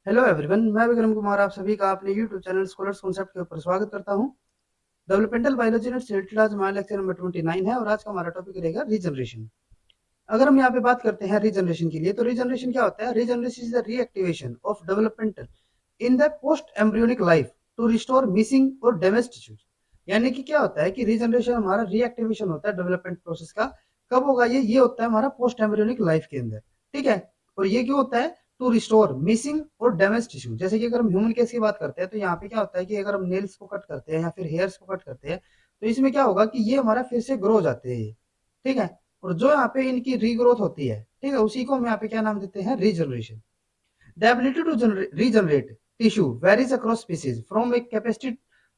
Hello everyone, मैं विक्रम कुमार आप सभी का अपने यूट्यूब चैनल स्कॉलर्स कॉन्सेप्ट के ऊपर स्वागत करता हूं। डेवलपमेंटल बायोलॉजी से रिलेटेड आज हमारा लेक्चर नंबर 29 है और आज का हमारा टॉपिक रहेगा रीजनरेशन। अगर हम यहाँ पे बात करते हैं रीजनरेशन के लिए, तो रीजनरेशन क्या होता है? Regeneration is the reactivation of developmental in the post embryonic life to restore missing और डैमेज्ड टिश्यूज। यानी कि क्या होता है कि रीजनरेशन हमारा रीएक्टिवेशन होता है डेवलपमेंट प्रोसेस का। कब होगा ये होता है हमारा पोस्ट एम्ब्रियोनिक लाइफ के अंदर। ठीक है। और ये क्यों होता है? टू रिस्टोर मिसिंग और डैमेज टिश्यू। जैसे कि अगर हम ह्यूमन केस की बात करते हैं, तो यहाँ पे क्या होता है कि अगर हम नेल्स को कट करते हैं या फिर हेयर्स को कट करते हैं, तो इसमें क्या होगा कि ये हमारा फिर से ग्रो हो जाते हैं। ठीक है। और जो यहाँ पे इनकी रीग्रोथ होती है, ठीक है, उसी को हम यहाँ पे क्या नाम देते हैं? Regeneration. The ability to regenerate tissue varies across species, from a capacity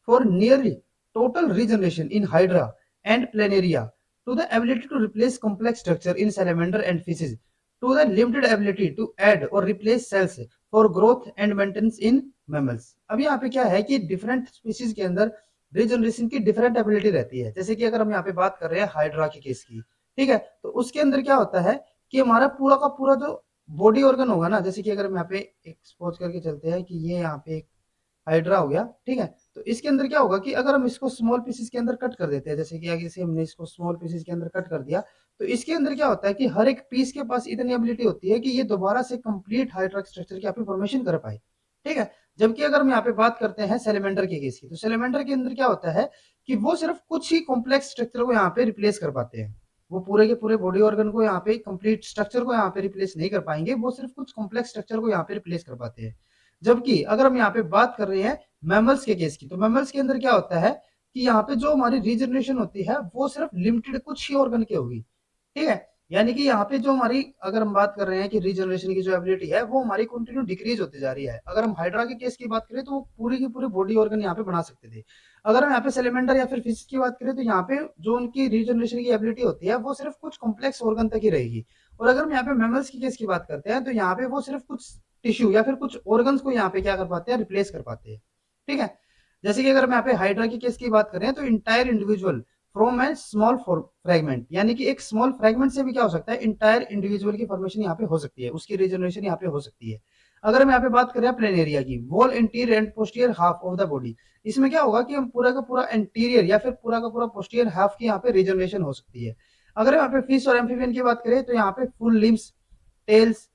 for nearly total regeneration in Hydra and Planaria to the ability to replace complex structure in salamander and fishes to the limited ability to add or replace cells for growth and maintenance in mammals। अब यहाँ पे क्या है कि different species के अंदर regeneration की different ability रहती है। जैसे कि अगर हम यहाँ पे बात कर रहे हैं हाइड्रा के केस की, ठीक है, तो उसके अंदर क्या होता है कि हमारा पूरा का पूरा जो बॉडी ऑर्गन होगा ना, जैसे कि अगर हम यहाँ पे एक सपोज करके चलते हैं कि ये यहाँ पे एक हाइड्रा हो गया, ठीक है, तो इसके अंदर क्या होगा कि अगर हम इसको स्मॉल पीसेस के अंदर कट कर देते हैं, जैसे कि आगे से हमने इसको स्मॉल पीसेस के अंदर कट कर दिया, तो इसके अंदर क्या होता है कि हर एक पीस के पास इतनी एबिलिटी होती है कि ये दोबारा से कंप्लीट हाइड्रा स्ट्रक्चर की यहाँ पे फॉर्मेशन कर पाए। ठीक है। जबकि अगर हम यहाँ पे बात करते हैं सेलेमेंडर के केस की, तो सेलेमेंडर के अंदर क्या होता है कि वो सिर्फ कुछ ही कॉम्प्लेक्स स्ट्रक्चर को यहाँ पे रिप्लेस कर पाते हैं। वो पूरे के पूरे बॉडी ऑर्गन को यहाँ पे कंप्लीट स्ट्रक्चर को यहाँ पे रिप्लेस नहीं कर पाएंगे, वो सिर्फ कुछ कॉम्प्लेक्स स्ट्रक्चर को यहाँ पे रिप्लेस कर पाते हैं। जबकि अगर हम यहाँ पे बात कर रहे हैं मैमल्स के केस की, तो मैमल्स के अंदर क्या होता है कि यहाँ पे जो हमारी रीजनरेशन होती है वो सिर्फ लिमिटेड कुछ ही ऑर्गन की होगी। ठीक है। यानी कि यहाँ पे जो हमारी, अगर हम बात कर रहे हैं कि रीजनरेशन की जो एबिलिटी है वो हमारी कंटिन्यू डिक्रीज होती जा रही है। अगर हम हाइड्रा के केस की बात करें तो वो पूरी की पूरी बॉडी ऑर्गन यहाँ पे बना सकते थे। अगर हम यहाँ पे सेलेमेंडर या फिर फिश की बात करें, तो यहाँ पे जो उनकी रीजनरेशन की एबिलिटी होती है वो सिर्फ कुछ कॉम्प्लेक्स ऑर्गन तक ही रहेगी। और अगर हम यहाँ पे मैमल्स की केस की बात करते हैं, तो यहाँ पे वो सिर्फ कुछ टिश्यू या फिर कुछ ऑर्गन्स को यहाँ पे क्या कर पाते हैं? रिप्लेस कर पाते हैं। ठीक है। जैसे कि अगर हम यहाँ पे हाइड्रा की केस की बात करें, तो entire individual from A small fragment, यानी कि एक स्मॉल फ्रेगमेंट से भी क्या हो सकता है? इंटायर इंडिविजुअल की फॉर्मेशन यहाँ पे हो सकती है, उसकी रीजनरेशन यहाँ पे हो सकती है। अगर हम यहाँ पे बात करें प्लेनेरिया की, wall interior and posterior half of the body, इसमें क्या होगा कि हम पूरा का पूरा इंटीरियर या फिर पूरा का पूरा पोस्टीरियर हाफ की यहाँ पे रीजनरेशन हो सकती है। अगर यहाँ पे फिश और एम्फीबियन की बात करें, तो यहाँ पे full limbs, tails,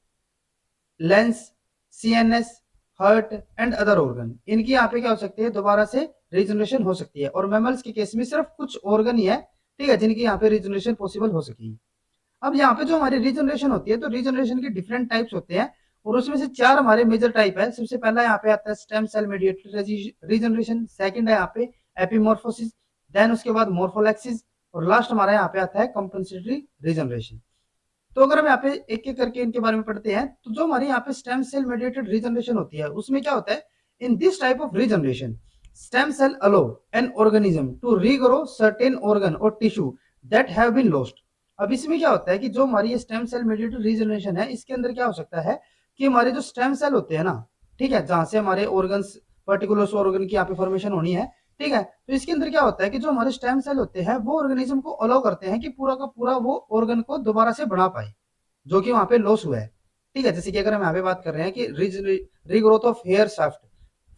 lens, CNS, heart and other organ, इनकी यहाँ पे क्या हो सकती है? दोबारा से रीजनरेशन हो सकती है। और मैमल्स के केस में सिर्फ कुछ ऑर्गन ही है, ठीक है, जिनकी यहाँ पे रीजनरेशन पॉसिबल हो सकी। अब यहाँ पे जो हमारी रीजनरेशन होती है, तो रीजनरेशन के डिफरेंट टाइप्स होते हैं और उसमें से चार हमारे मेजर टाइप है। सबसे पहला यहाँ पे आता है stem cell mediated regeneration, second है यहाँ पे एपिमॉर्फोसिस, देन उसके बाद मोर्फोलैक्सिस, और लास्ट हमारा यहाँ पे आता है कंपनसेटरी रीजनरेशन। तो अगर हम यहाँ पे एक एक करके इनके बारे में पढ़ते हैं, तो जो हमारी यहाँ पे स्टेम सेल मेडिएटेड रीजनरेशन होती है, उसमें क्या होता है? In this type of regeneration stem cell allow an organism to regrow certain organ और tissue that have been lost. अब इसमें क्या होता है कि जो हमारी ये स्टेम सेल मेडिएटेड रीजनरेशन है, इसके अंदर क्या हो सकता है कि हमारे जो स्टेम सेल होते हैं ना, ठीक है, जहां से हमारे ऑर्गन्स, पर्टिकुलर ऑर्गन की यहाँ पे फॉर्मेशन होनी है, ठीक है, तो इसके अंदर क्या होता है कि जो हमारे स्टेम सेल होते हैं वो ऑर्गेनिज्म को अलाउ करते हैं कि पूरा का पूरा वो ऑर्गन को दोबारा से बना पाए जो कि वहां पे लॉस हुआ है। ठीक है। जैसे कि अगर हम यहाँ पे बात कर रहे हैं कि regrowth of hair shaft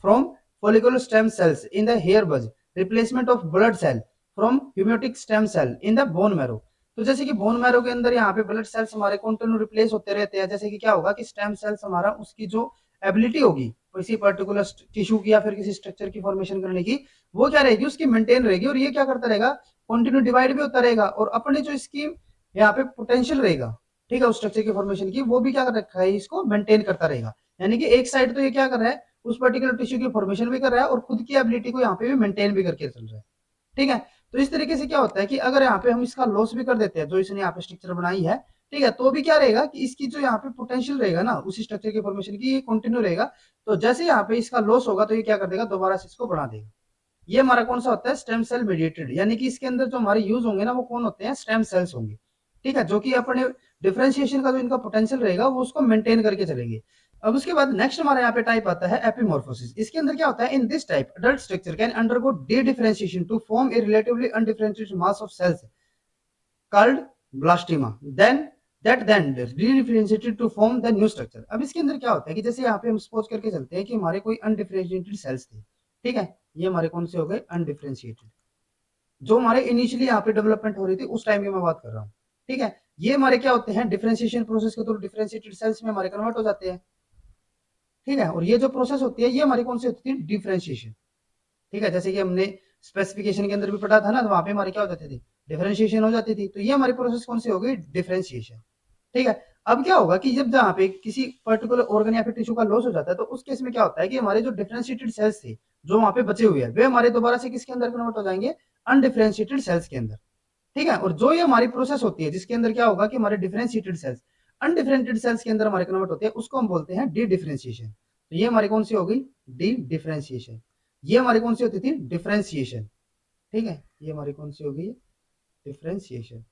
from follicular stem cells in the hair buzz, replacement of blood cell from hematotic stem cell in the bone marrow। तो जैसे कि बोन मैरो के अंदर यहाँ पे ब्लड सेल्स हमारे कंटिन्यू रिप्लेस होते रहते हैं, जैसे कि क्या होगा कि स्टेम सेल्स हमारा उसकी जो एबिलिटी होगी किसी पर्टिकुलर टिश्यू की या फिर किसी स्ट्रक्चर की फॉर्मेशन करने की, वो क्या रहेगी? उसकी मेंटेन रहेगी। और ये क्या करता रहेगा? कंटिन्यू डिवाइड भी होता रहेगा और अपने जो इसकी यहाँ पे पोटेंशियल रहेगा, ठीक है, उस स्ट्रक्चर की फॉर्मेशन की, वो भी क्या कर रखा है? इसको मेंटेन करता रहेगा। यानी कि एक साइड तो ये क्या कर रहा है? उस पर्टिकुलर टिश्यू की फॉर्मेशन भी कर रहा है और खुद की एबिलिटी को यहाँ पे भी मेंटेन भी करके चल रहा है। ठीक है। तो इस तरीके से क्या होता है कि अगर यहाँ पे हम इसका लॉस भी कर देते हैं, जो इसने यहाँ पे स्ट्रक्चर बनाई है, ठीक है, तो भी क्या रहेगा कि इसकी जो यहाँ पे पोटेंशियल रहेगा ना उसी स्ट्रक्चर की फॉर्मेशन की, ये कंटिन्यू रहेगा। तो जैसे यहाँ पे इसका लॉस होगा, तो ये क्या कर देगा? दोबारा से इसको बढ़ा देगा। ये हमारा कौन सा होता है? Stem cell mediated. यानी कि इसके अंदर जो हमारे यूज होंगे ना, वो कौन होते हैं? स्टेम सेल्स होंगे। ठीक है, जो कि अपने डिफरेंशिएशन का जो इनका पोटेंशियल रहेगा वो उसको मेंटेन करके चलेंगे। अब उसके बाद नेक्स्ट हमारा यहाँ पे टाइप आता है एपिमॉर्फोसिस। इसके अंदर क्या होता है? In this type adult structure can undergo dedifferentiation to form a relatively undifferentiated mass of cells called blastema. Then that then redifferentiated to form the new structure. अब इसके अंदर क्या होता है कि जैसे यहाँ पे हम सपोज करके चलते हैं कि हमारे कोई अनडिफरेंशिएटेड सेल्स थे, ठीक है, ये हमारे कौन से हो गए, अनडिफरेंशिएटेड, जो हमारे इनिशियली यहाँ पे डेवलपमेंट हो रही थी उस टाइम की मैं बात कर रहा हूँ, ठीक है। ये हमारे क्या होते हैं, डिफरेंशिएशन प्रोसेस के थ्रू डिफरेंशिएटेड सेल्स में हमारे कन्वर्ट हो जाते हैं, ठीक है। और ये जो प्रोसेस होती है ये हमारी कौन सी होती है, डिफरेंशिएशन, ठीक है। जैसे कि हमने स्पेसिफिकेशन के अंदर भी पढ़ा था ना, तो वहां पे हमारे क्या हो जाते थे, डिफरेंशिएशन हो जाती थी। तो ये हमारी प्रोसेस कौन सी हो गई, डिफरेंशिएशन, ठीक है। अब क्या होगा कि जब जहाँ पे किसी पर्टिकुलर ऑर्गन या फिर टिश्यू का लॉस हो जाता है, तो उस केस में क्या होता है कि हमारे जो डिफरेंशिएटेड सेल्स थे जो वहां पे बचे हुए हैं, वे हमारे दोबारा से किसके अंदर कन्वर्ट हो जाएंगे, अनडिफरेंशिएटेड सेल्स के अंदर, ठीक है। और जो ये हमारी प्रोसेस होती है जिसके अंदर क्या होगा कि हमारे डिफरेंशिएटेड सेल्स अनडिफरेंशिएटेड सेल्स के अंदर हमारे कन्वर्ट होते हैं, उसको हम बोलते हैं डी डिफरेंशिएशन। तो ये हमारी कौन सी हो गई, डी डिफरेंशिएशन। ये हमारी कौन सी होती थी, डिफरेंशिएशन, ठीक है। ये हमारी कौन सी हो गई, डिफरेंशिएशन।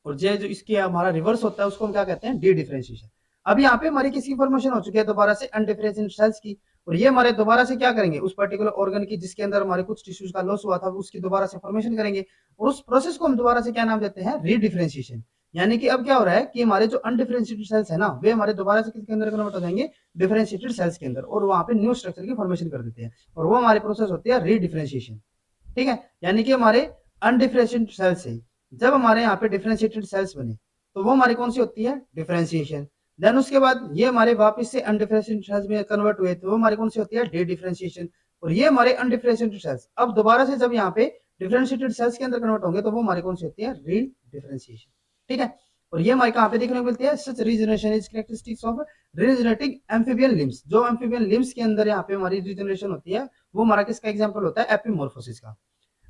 और ये जो इसकी हमारा रिवर्स होता है उसको हम क्या कहते हैं, डी डिफरेंशिएशन। अब यहाँ पे हमारी किसकी फॉर्मेशन हो चुकी है, दोबारा से अनडिफरेंशिएटेड सेल्स की। और ये हमारे दोबारा से क्या करेंगे, उस पर्टिकुलर ऑर्गन की जिसके अंदर हमारे कुछ टिश्यूज का लॉस हुआ था उसकी दोबारा से फॉर्मेशन करेंगे। और उस प्रोसेस को हम दोबारा से क्या नाम देते हैं, रीडिफरेंशिएशन। यानी कि अब क्या हो रहा है कि हमारे जो अनडिफरेंशिएटेड सेल्स है ना, वे हमारे दोबारा से किसके अंदर कन्वर्ट हो जाएंगे, डिफरेंशिएटेड सेल्स के अंदर, और वहां पे न्यू स्ट्रक्चर की फॉर्मेशन कर देते हैं। और वो हमारी प्रोसेस होती है रीडिफरेंशिएशन, ठीक है। यानी कि हमारे अनडिफरेंशिएटेड सेल्स से जब हमारे यहाँ पे डिफरेंशिएटेड सेल्स बने, तो वो हमारी कौन सी होती है, डिफरेंशिएशन। देन उसके बाद ये हमारे वापस से अनडिफरेंशिएटेड सेल्स में कन्वर्ट हुए, तो वो हमारी कौन सी होती है, डी डिफरेंशिएशन। और ये हमारे अनडिफरेंशिएटेड सेल्स अब दोबारा से जब यहाँ पे डिफरेंशिएटेड सेल्स के अंदर कन्वर्ट होंगे, तो वो हमारी कौन सी होती है, री डिफरेंशिएशन, ठीक है। और ये हमारे कहाँ पे देखने को मिलती है, such regeneration is characteristics of regenerating amphibian limbs. जो एम्फीबियन लिम्स के अंदर यहाँ पे हमारी रीजनरेशन होती है, वो हमारा किसका एग्जांपल होता है, एपिमॉर्फोसिस का।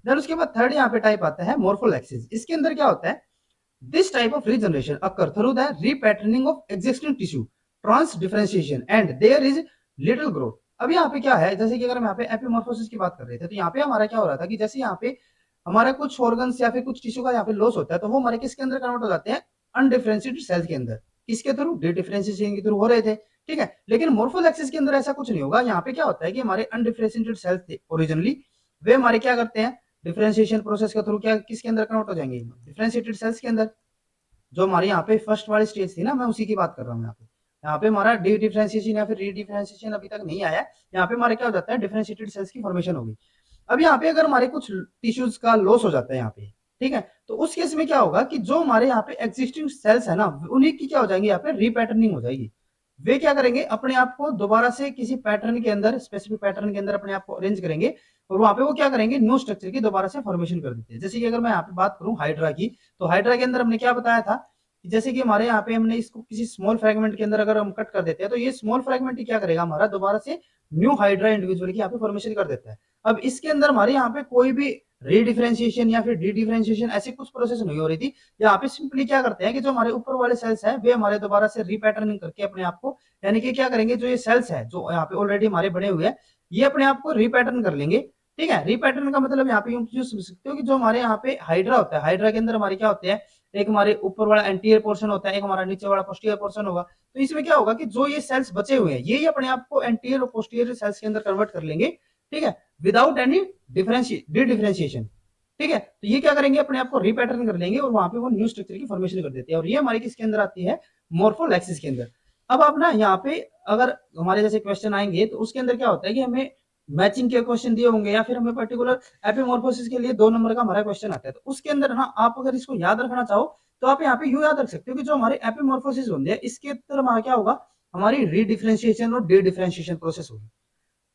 देन उसके बाद थर्ड यहाँ पे टाइप आता है मोर्फोलैक्सिस। इसके अंदर क्या होता है, this type of regeneration occur through the repatterning of existing tissue, transdifferentiation and there is little growth. अब यहाँ पे क्या है, जैसे कि अगर हम यहाँ पे एपिमॉर्फोसिस की बात कर रहे थे, तो यहाँ पे हमारा क्या हो रहा था कि जैसे यहाँ पे हमारा कुछ ऑर्गन्स या फिर कुछ टिश्यू का यहाँ पे लॉस होता है, तो वो हमारे किसके अंदर कन्वर्ट हो जाते हैं, अनडिफरेंशिएटेड सेल के अंदर। किसके थ्रू, डी डिफरेंशिएशन के थ्रू हो रहे थे, ठीक है। लेकिन मोर्फोलैक्सिस के अंदर ऐसा कुछ नहीं होगा। यहाँ पे क्या होता है कि हमारे अनडिफरेंशिएटेड सेल्स थे ओरिजिनली, वे हमारे क्या करते हैं, डिफरेंशिएशन प्रोसेस के थ्रू क्या किसके अंदर कन्वर्ट हो जाएंगे, डिफरेंशिएटेड सेल्स के अंदर। जो हमारी यहाँ पे फर्स्ट वाली स्टेज थी ना, मैं उसी की बात कर रहा हूँ। यहाँ पे हमारा डी डिफरेंशिएशन या फिर री डिफरेंशिएशन अभी तक नहीं आया। यहाँ पे हमारे क्या हो जाता है, डिफरेंशिएटेड सेल्स की फॉर्मेशन होगी। अब यहाँ पे अगर हमारे कुछ टिश्यूज का लॉस हो जाता है यहाँ पे, ठीक है, तो उस केस में क्या होगा कि जो हमारे यहाँ पे एग्जिस्टिंग सेल्स है ना, उन्हीं की क्या हो जाएंगी, यहाँ पे रीपैटर्निंग हो जाएगी। वे क्या करेंगे, अपने आप को दोबारा से किसी पैटर्न के अंदर, स्पेसिफिक पैटर्न के अंदर अपने आप को अरेंज करेंगे, और वहां पे वो क्या करेंगे, न्यू स्ट्रक्चर की दोबारा से फॉर्मेशन कर देते हैं। जैसे कि अगर मैं यहाँ पे बात करूं हाइड्रा की, तो हाइड्रा के अंदर हमने क्या बताया था कि जैसे कि हमारे यहाँ पे हमने इसको किसी स्मॉल फ्रेगमेंट के अंदर अगर हम कट कर देते हैं, तो ये स्मॉल फ्रेगमेंट ही क्या करेगा, हमारा दोबारा से न्यू हाइड्रा इंडिविजुअल की यहाँ पे फॉर्मेशन कर देता है। अब इसके अंदर हमारे यहाँ पे कोई भी रीडिफरेंशिएशन या फिर डी डिफरेंशिएशन ऐसी कुछ प्रोसेस नहीं हो रही थी। यहाँ पे सिंपली क्या करते हैं कि जो हमारे ऊपर वाले सेल्स है, वे हमारे दोबारा से रीपैटर्निंग करके अपने आप को, यानी कि क्या करेंगे, जो ये सेल्स है जो यहाँ पे ऑलरेडी हमारे बने हुए हैं, ये अपने आप को रीपैटर्न कर लेंगे, ठीक है। रीपैटर्न का मतलब यहाँ पे यूं समझ सकते हो कि जो हमारे यहाँ पे हाइड्रा होता है, हाइड्रा के अंदर हमारे क्या होते हैं, एक हमारे ऊपर वाला एंटीरियर पोर्शन होता है, एक हमारा नीचे वाला पोस्टीरियर पोर्शन होगा। तो इसमें क्या होगा कि जो ये सेल्स बचे हुए हैं, ये ही अपने आप को एंटीरियर और पोस्टीरियर सेल्स के अंदर कन्वर्ट कर लेंगे, ठीक है, विदाउट एनी डिफरेंशिएशन, ठीक है। तो ये क्या करेंगे, अपने आप को रीपैटर्न कर लेंगे और वहां पे वो न्यू स्ट्रक्चर की फॉर्मेशन कर देते हैं। और ये हमारी किसके अंदर आती है, मोर्फोलैक्सिस के अंदर। अब आप ना यहाँ पे अगर हमारे जैसे क्वेश्चन आएंगे, तो उसके अंदर क्या होता है कि हमें मैचिंग के क्वेश्चन दिए होंगे, या फिर हमें पर्टिकुलर एपिमॉर्फोसिस के लिए 2 नंबर का हमारा क्वेश्चन आता है। तो उसके अंदर ना आप अगर इसको याद रखना चाहो, तो आप यहाँ पे यूं याद रख सकते हो कि जो हमारे एपिमॉर्फोसिस होंगे, इसके अंदर हमारा क्या होगा, हमारी रीडिफरेंशिएशन और डी डिफरेंशिएशन प्रोसेस होगी।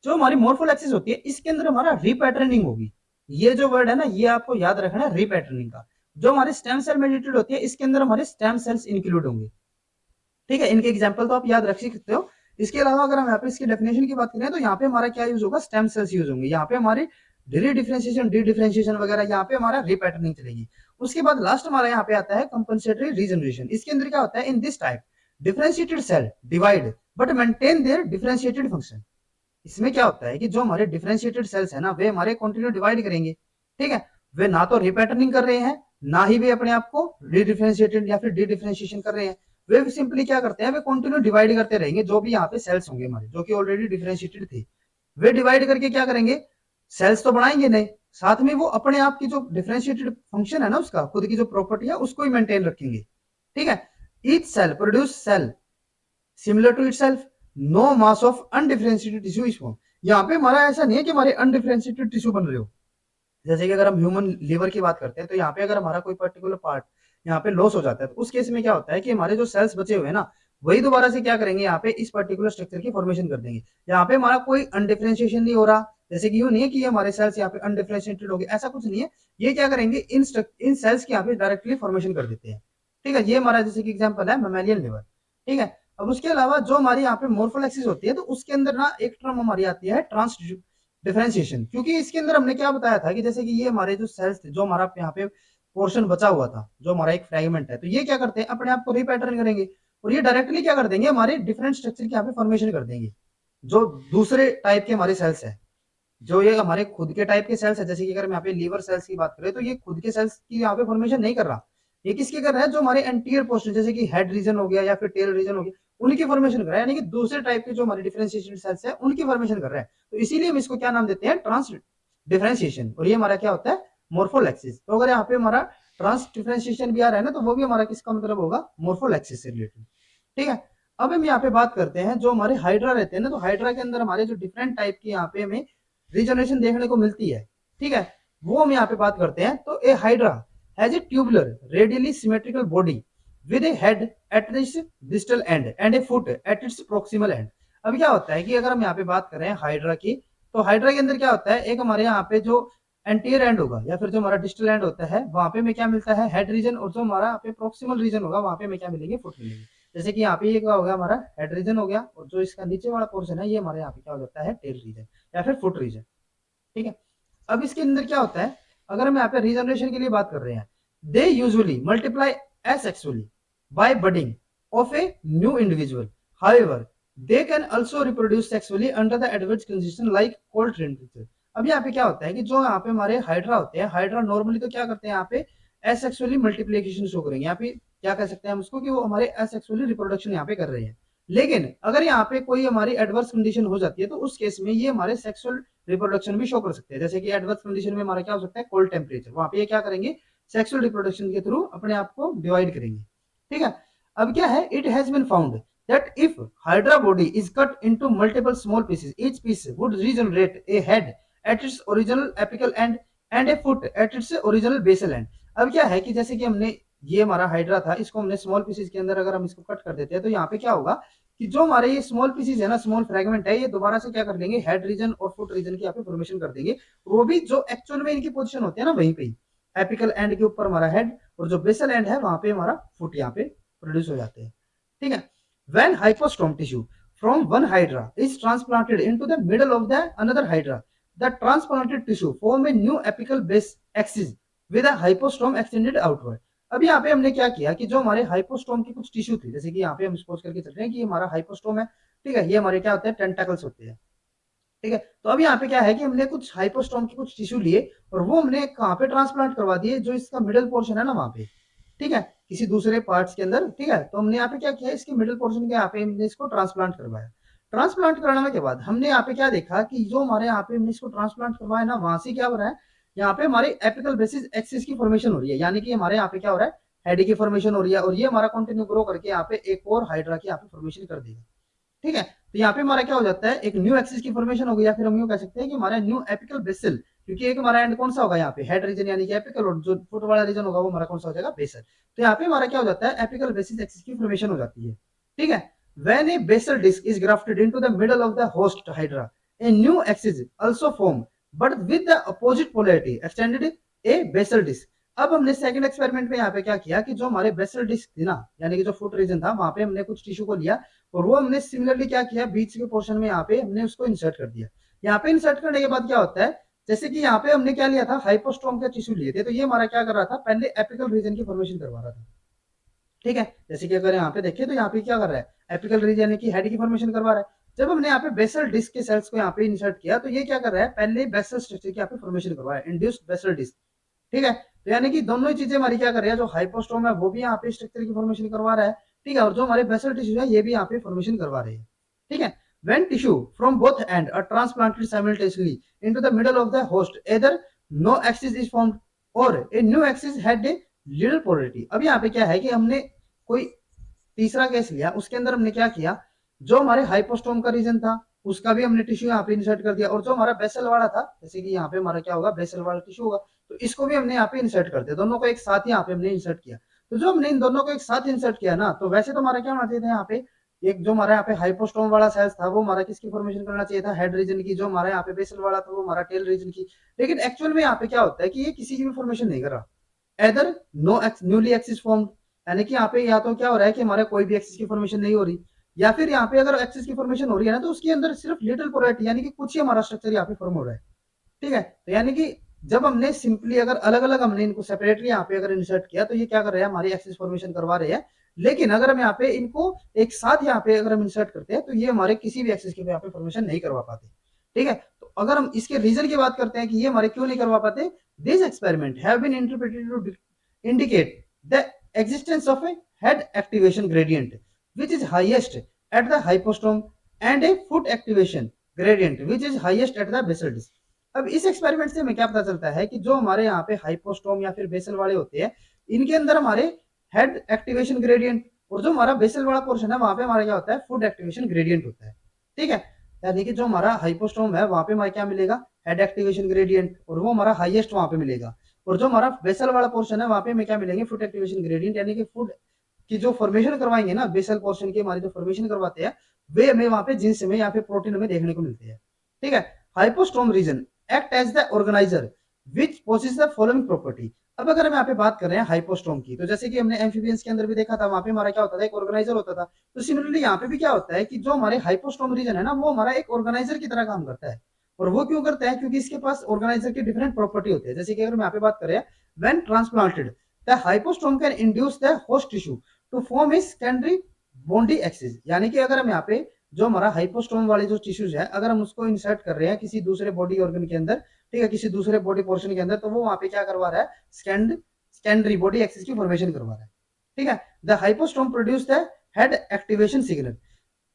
जो हमारी मोर्फोलैक्सिस होती है, इसके अंदर हमारा रीपैटर्निंग होगी। ये जो वर्ड है ना, ये आपको याद रखना है, रीपैटर्निंग का। जो हमारी स्टेम सेल मेडिटेड होती है, इसके अंदर हमारे स्टेम सेल्स इंक्लूड होंगे, ठीक है। इनके एग्जाम्पल तो आप याद रख सकते हो। इसके अलावा अगर हम यहाँ पे इसकी डेफिनेशन की बात करें, तो यहाँ पे हमारा क्या यूज होगा, स्टेम सेल्स यूज होंगे। यहाँ पे हमारी डी डिफरेंशिएशन, डी डिफरेंशिएशन वगैरह, यहाँ पे हमारा रीपैटर्निंग चलेगी। उसके बाद लास्ट हमारा यहाँ पे आता है कंपनसेटरी रीजनरेशन। इसके अंदर क्या होता है, in this type differentiated cell divide but maintain their differentiated function. इसमें क्या होता है कि जो हमारे डिफरेंशिएटेड सेल्स है ना, वे हमारे कंटिन्यू डिवाइड करेंगे, ठीक है। वे ना तो रिपैटर्निंग कर रहे हैं, ना ही वे अपने आप को रीडिफरेंशिएटेड या फिर डी डिफरेंशिएशन कर रहे हैं। वे सिंपली क्या करते हैं, वे कंटिन्यू डिवाइड करते रहेंगे। जो भी यहाँ पे सेल्स होंगे हमारे, जो कि ऑलरेडी डिफरेंशिएटेड थे, वे डिवाइड करके क्या करेंगे, सेल्स तो बनाएंगे नहीं, साथ में वो अपने आप की जो डिफरेंशिएटेड फंक्शन है ना, उसका खुद की जो प्रॉपर्टी है, उसको ही मेंटेन रखेंगे, ठीक है। Each cell produce cell similar to itself, no mass of undifferentiated tissue is form. यहाँ पे हमारा ऐसा नहीं है कि हमारे अनडिफरेंशिएटेड टिश्यू बन रहे हो। जैसे कि अगर हम ह्यूमन लीवर की बात करते हैं तो यहाँ पे अगर हमारा कोई पर्टिकुलर पार्ट यहाँ पे लॉस हो जाता है तो उस केस में क्या होता है कि हमारे जो सेल्स बचे हुए हैं ना वही दोबारा से क्या करेंगे यहाँ पे इस पर्टिकुलर स्ट्रक्चर की फॉर्मेशन कर देंगे। यहाँ पे हमारा कोई अनडिफरेंशिएशन नहीं हो रहा, जैसे कि यूं नहीं है कि हमारे सेल्स यहाँ पे अनडिफरेंशिएटेड हो गए, ऐसा कुछ नहीं है। ये क्या करेंगे इन सेल्स की यहाँ पे डायरेक्टली फॉर्मेशन कर देते हैं। ठीक है, ये हमारा जैसे कि एग्जाम्पल है मेमेलियन लिवर। ठीक है, अब उसके अलावा जो हमारी यहाँ पे मोर्फोलैक्सिस होती है तो उसके अंदर ना एक टर्म हमारी आती है ट्रांस डिफरेंशिएशन, क्योंकि इसके अंदर हमने क्या बताया था कि जैसे कि ये हमारे जो सेल्स थे, जो हमारा यहाँ पे पोर्शन बचा हुआ था, जो हमारा एक फ्रेगमेंट है, तो ये क्या करते हैं अपने आप को रीपैटर्न करेंगे और ये डायरेक्टली क्या कर देंगे हमारे डिफरेंट स्ट्रक्चर की यहाँ पे फॉर्मेशन कर देंगे। जो दूसरे टाइप के हमारे सेल्स है, जो ये हमारे खुद के टाइप के सेल्स है, जैसे कि अगर हम यहाँ पे लीवर सेल्स की बात करें तो ये खुद के सेल्स की यहाँ पे फॉर्मेशन नहीं कर रहा, ये किसके कर रहा है, जो हमारे एंटीरियर पोर्शन जैसे कि हेड रीजन हो गया या फिर टेल रीजन हो गया, उनकी फॉर्मेशन कर रहा है, यानी कि दूसरे टाइप के जो हमारे डिफरेंशिएटेड सेल्स है उनकी फॉर्मेशन कर रहा है। तो इसीलिए हम इसको क्या नाम देते हैं, ट्रांस डिफरेंशिएशन। और ये हमारा क्या होता है, मोर्फोलैक्सिस। तो अगर यहाँ पे हमारा ट्रांस डिफरेंशिएशन भी आ रहा है ना तो वो भी हमारा किसका मतलब होगा, मोर्फोलैक्सिस से रिलेटेड। ठीक है, अब हम यहाँ पे बात करते हैं जो हमारे हाइड्रा रहते हैं ना, तो हाइड्रा के अंदर हमारे जो डिफरेंट टाइप की यहाँ पे हमें रीजनरेशन देखने को मिलती है। ठीक है, वो हम यहाँ पे बात करते हैं। तो ए hydra has a tubular radially symmetrical body with A head at it's distal end and a foot at it's proximal and. अब क्या होता है कि अगर हम यहाँ पे बात करें हाइड्रा की, तो हाइड्रा के अंदर क्या होता है, एक हमारे यहाँ पे जो एंटीरियर एंड होगा या फिर जो हमारा डिस्टल एंड होता है वहां पे हमें क्या मिलता है, हेड रीजन, और जो हमारा यहाँ पे प्रोक्सिमल रीजन होगा वहां पे हमें क्या मिलेंगे, फुट मिलेंगे। जैसे कि यहाँ पे ये क्या हो गया, हमारा हेड रीजन हो गया, और जो इसका नीचे वाला पोर्शन है ये हमारे यहाँ पे क्या हो जाता है, टेल रीजन या फिर फुट रीजन। ठीक है, अब इसके अंदर क्या होता है, अगर हम यहाँ पे रीजनरेशन के लिए बात कर रहे हैं, they usually multiply asexually by budding of a new individual, however they can also reproduce sexually under the adverse condition like cold temperature. अब यहाँ पे क्या होता है कि जो यहाँ पे हमारे हाइड्रा होते हैं, हाइड्रा नॉर्मली तो क्या करते हैं यहाँ पे एसेक्सुअली मल्टीप्लिकेशन शो करेंगे, यहाँ पे क्या कह सकते हैं हम उसको कि वो हमारे एसेक्सुअली रिप्रोडक्शन यहाँ पे कर रहे हैं। लेकिन अगर यहाँ पे कोई हमारी एडवर्स कंडीशन हो जाती है तो उस केस में ये हमारे सेक्सुअल रिप्रोडक्शन भी शो कर सकते हैं। जैसे कि एडवर्स कंडीशन में हमारा क्या हो सकता है, कोल्ड टेम्परेचर, वहां पे ये क्या करेंगे, सेक्सुअल रिप्रोडक्शन के थ्रू अपने आप को डिवाइड करेंगे। ठीक है, अब क्या है, it has been found that if hydra body is cut into multiple small pieces, each piece would regenerate a head at its original apical end and a foot at its original basal end. अब क्या है कि जैसे कि हमने ये हमारा hydra था, इसको हमने स्मॉल पीसेस के अंदर अगर हम इसको कट कर देते हैं तो यहाँ पे क्या होगा कि जो हमारे ये स्मॉल पीसेस है ना, स्मॉल फ्रेगमेंट है, ये दोबारा से क्या कर लेंगे, हेड रीजन और फुट रीजन की यहाँ पे फॉर्मेशन कर देंगे। वो भी जो एक्चुअल में इनकी पोजीशन होती है ना वहीं पे ही, एपिकल एंड के ऊपर हमारा हेड और जो बेसल एंड है वहां पे हमारा फुट यहाँ पे प्रोड्यूस हो जाते हैं। ठीक है, when hypostome tissue from one hydra is transplanted into the middle of the another hydra, the transplanted tissue form a new apical base axis with a hypostome extended outward. अब यहाँ पे हमने क्या किया कि जो हमारे हाइपोस्टोम की कुछ टिश्यू थी, जैसे कि यहाँ पे हम सपोज करके चल रहे हैं कि हमारा हाइपोस्टोम है, ठीक है, ये हमारे क्या होते हैं, टेंटाकल्स होते हैं। ठीक है, तो अब यहाँ पे क्या है कि हमने कुछ हाइपोस्टोम के कुछ टिश्यू लिए और वो हमने कहाँ पे ट्रांसप्लांट करवा दिए, जो इसका मिडल पोर्शन है ना वहां पे। ठीक है, किसी दूसरे पार्ट्स के अंदर। ठीक है, तो हमने यहाँ पे क्या किया, इसके मिडल पोर्शन के यहाँ पे हमने इसको ट्रांसप्लांट करवाया। ट्रांसप्लांट कराने के बाद हमने यहाँ पे क्या देखा कि जो हमारे यहाँ पे हमने इसको ट्रांसप्लांट करवाया ना, वहां से क्या हो रहा है, यहाँ पे हमारे एपिकल बेसिस एक्सिस की फॉर्मेशन हो रही है, यानी कि हमारे यहाँ पे क्या हो रहा है, हेड की फॉर्मेशन हो रही है, और ये हमारा कंटिन्यू ग्रो करके यहाँ पे एक और हाइड्रा की यहाँ पे फॉर्मेशन कर देगा। ठीक है, तो यहाँ पे हमारा क्या हो जाता है, एक न्यू एक्सिस की फॉर्मेशन हो गई, या फिर हम यूं कह सकते हैं कि हमारा न्यू एपिकल बेसल, क्योंकि एक हमारा एंड कौन सा होगा यहाँ पे, हेड रीजन यानी कि एपिकल, और जो फुट वाला रीजन होगा वो हमारा कौन सा हो जाएगा, बेसल। तो यहाँ पे हमारा क्या हो जाता है, एपिकल बेसिस एक्सिस की फॉर्मेशन हो जाती है। ठीक है, when a basal disc is grafted into the middle of the host hydra, a new axis also form, but with the opposite polarity, extended a basal disc। अब हमने second experiment में यहाँ पे क्या किया कि जो हमारे बेसल डिस्क थी ना, यानी कि जो फुट रीजन था, वहां पे हमने कुछ टिश्यू को लिया और वो हमने सिमिलरली क्या किया, बीच के पोर्शन में यहाँ पे हमने उसको इंसर्ट कर दिया। यहाँ पे इंसर्ट करने के बाद क्या होता है, जैसे कि यहाँ पे हमने क्या लिया था, हाइपोस्टोम के टिश्यू लिए थे, तो ये हमारा क्या कर रहा था, पहले एपिकल रीजन की फॉर्मेशन करवा रहा था। ठीक है, जैसे कि अगर यहाँ पे देखें तो यहाँ पे क्या कर रहा है, एपिकल रीजन यानी कि हेड की फॉर्मेशन करवा रहा है। जब हमने यहाँ पे बेसल डिस्क के सेल्स को यहाँ पे इंसर्ट किया तो ये क्या कर रहा है, पहले बेसल स्ट्रक्चर की यहाँ पे फॉर्मेशन करवा रहा है, इंड्यूस्ड बेसल डिस्क। ठीक है, तो यानी कि दोनों ही चीजें हमारी क्या कर रही है, जो हाइपोस्टोम है वो भी यहाँ पे स्ट्रक्चर की फॉर्मेशन करवा रहा है। ठीक है, और जो हमारे बेसल टिश्यू है ये भी यहाँ पे फॉर्मेशन करवा रहे हैं। ठीक है, when tissue from both end are transplanted simultaneously into the middle of the host, either no axis is formed or a new axis had a little polarity। अब यहाँ पे क्या है कि हमने कोई तीसरा केस लिया, उसके अंदर हमने क्या किया, जो हमारे हाइपोस्टोम का रीजन था उसका भी हमने टिश्यू यहाँ पे इंसर्ट कर दिया, और जो हमारा बेसल वाला था, जैसे कि यहाँ पे हमारा क्या होगा, बेसल वाला टिश्यू होगा, तो इसको भी हमने यहाँ पे इंसर्ट कर दिया, दोनों को एक साथ यहाँ पे हमने इंसर्ट किया। तो जो हमने इन दोनों को एक साथ इंसर्ट किया ना, तो वैसे तो हमारा क्या होना चाहिए था यहाँ पे, एक जो हमारा यहाँ पे हाइपोस्टोम वाला सेल्स था वो हमारा किसकी फॉर्मेशन करना चाहिए था, हेड रीजन की। जो हमारा यहाँ पे बेसल वाला था वो हमारा टेल रीजन की। लेकिन एक्चुअल में यहाँ पे क्या होता है कि ये किसी की भी फॉर्मेशन नहीं कर रहा, either no newly axis form, यानी कि यहाँ पे या तो क्या हो रहा है कि हमारे कोई भी एक्सिस की फॉर्मेशन नहीं हो रही, या फिर यहाँ पे अगर एक्सिस की फॉर्मेशन हो रही है ना, तो उसके अंदर सिर्फ लिटिल पोरेटी यानी कि कुछ ही हमारा स्ट्रक्चर यहाँ पे फॉर्म हो रहा है। ठीक है, तो यानी कि जब हमने सिंपली अगर अलग अलग हमने इनको सेपरेटली यहाँ पे अगर इंसर्ट किया, तो ये क्या कर रहे हैं, हमारी एक्सिस फॉर्मेशन करवा रहे हैं। लेकिन अगर हम यहाँ पे इनको एक साथ यहाँ पे अगर हम इंसर्ट करते हैं, तो ये हमारे किसी भी एक्सिस की यहाँ पे फॉर्मेशन नहीं करवा पाते। ठीक है, तो अगर हम इसके रीजन की बात करते हैं कि ये हमारे क्यों नहीं करवा पाते, this experiment have been interpreted to indicate the existence of a head activation gradient which is highest at the hypostome and a foot activation gradient which is highest at the basal disc। अब इस experiment से हमें क्या पता चलता है कि जो हमारे यहाँ पे हाइपोस्टोम या फिर बेसल वाले होते हैं, इनके अंदर हमारे हेड एक्टिवेशन ग्रेडियंट, और जो हमारा बेसल वाला पोर्शन है वहां पे हमारा क्या होता है, फुट एक्टिवेशन ग्रेडियंट होता है। ठीक है, यानी कि जो हमारा हाइपोस्टोम है वहां पे हमारा क्या मिलेगा, हेड एक्टिवेशन ग्रेडियंट, और वो हमारा हाईएस्ट वहां पे मिलेगा। और जो हमारा बेसल वाला पोर्शन है वहां पे हमें क्या मिलेंगे, फुट एक्टिवेशन ग्रेडियंट, यानी कि फुट की जो फॉर्मेशन करवाएंगे ना, बेसल पोर्शन की हमारी जो फॉर्मेशन करवाते हैं, वे हमें वहां पे जिनस में या फिर प्रोटीन में देखने को मिलते हैं। ठीक है, hypostome region act as the organizer which possess the following property. अब अगर हम यहाँ पे बात कर रहे हैं हाइपोस्टोम की, तो जैसे कि हमने एम्फीबियंस के अंदर भी देखा था, वहां पे हमारा क्या होता था, एक ऑर्गेनाइजर होता था। तो सिमिलरली यहाँ पे भी क्या होता है कि जो हमारे हाइपोस्टोम रीजन है ना, वो हमारा एक ऑर्गेनाइजर की तरह काम करता है। और वो क्यों करता है, क्योंकि इसके पास ऑर्गेनाइजर की डिफरेंट प्रॉपर्टी होती है। जैसे कि अगर हम यहाँ पे बात करें, when transplanted the hypostome can induce the host tissue to form a secondary body axis, यानी कि अगर हम यहाँ पे जो हमारा हाइपोस्टोम वाले जो टिश्यूज है, अगर हम उसको इंसर्ट कर रहे हैं किसी दूसरे बॉडी ऑर्गन के अंदर, ठीक है, किसी दूसरे बॉडी पोर्शन के अंदर, तो वो वहां पे क्या करवा रहा है, सेकेंडरी बॉडी एक्सिस की फॉर्मेशन करवा रहा है। ठीक है, the hypostome produce the head activation signal.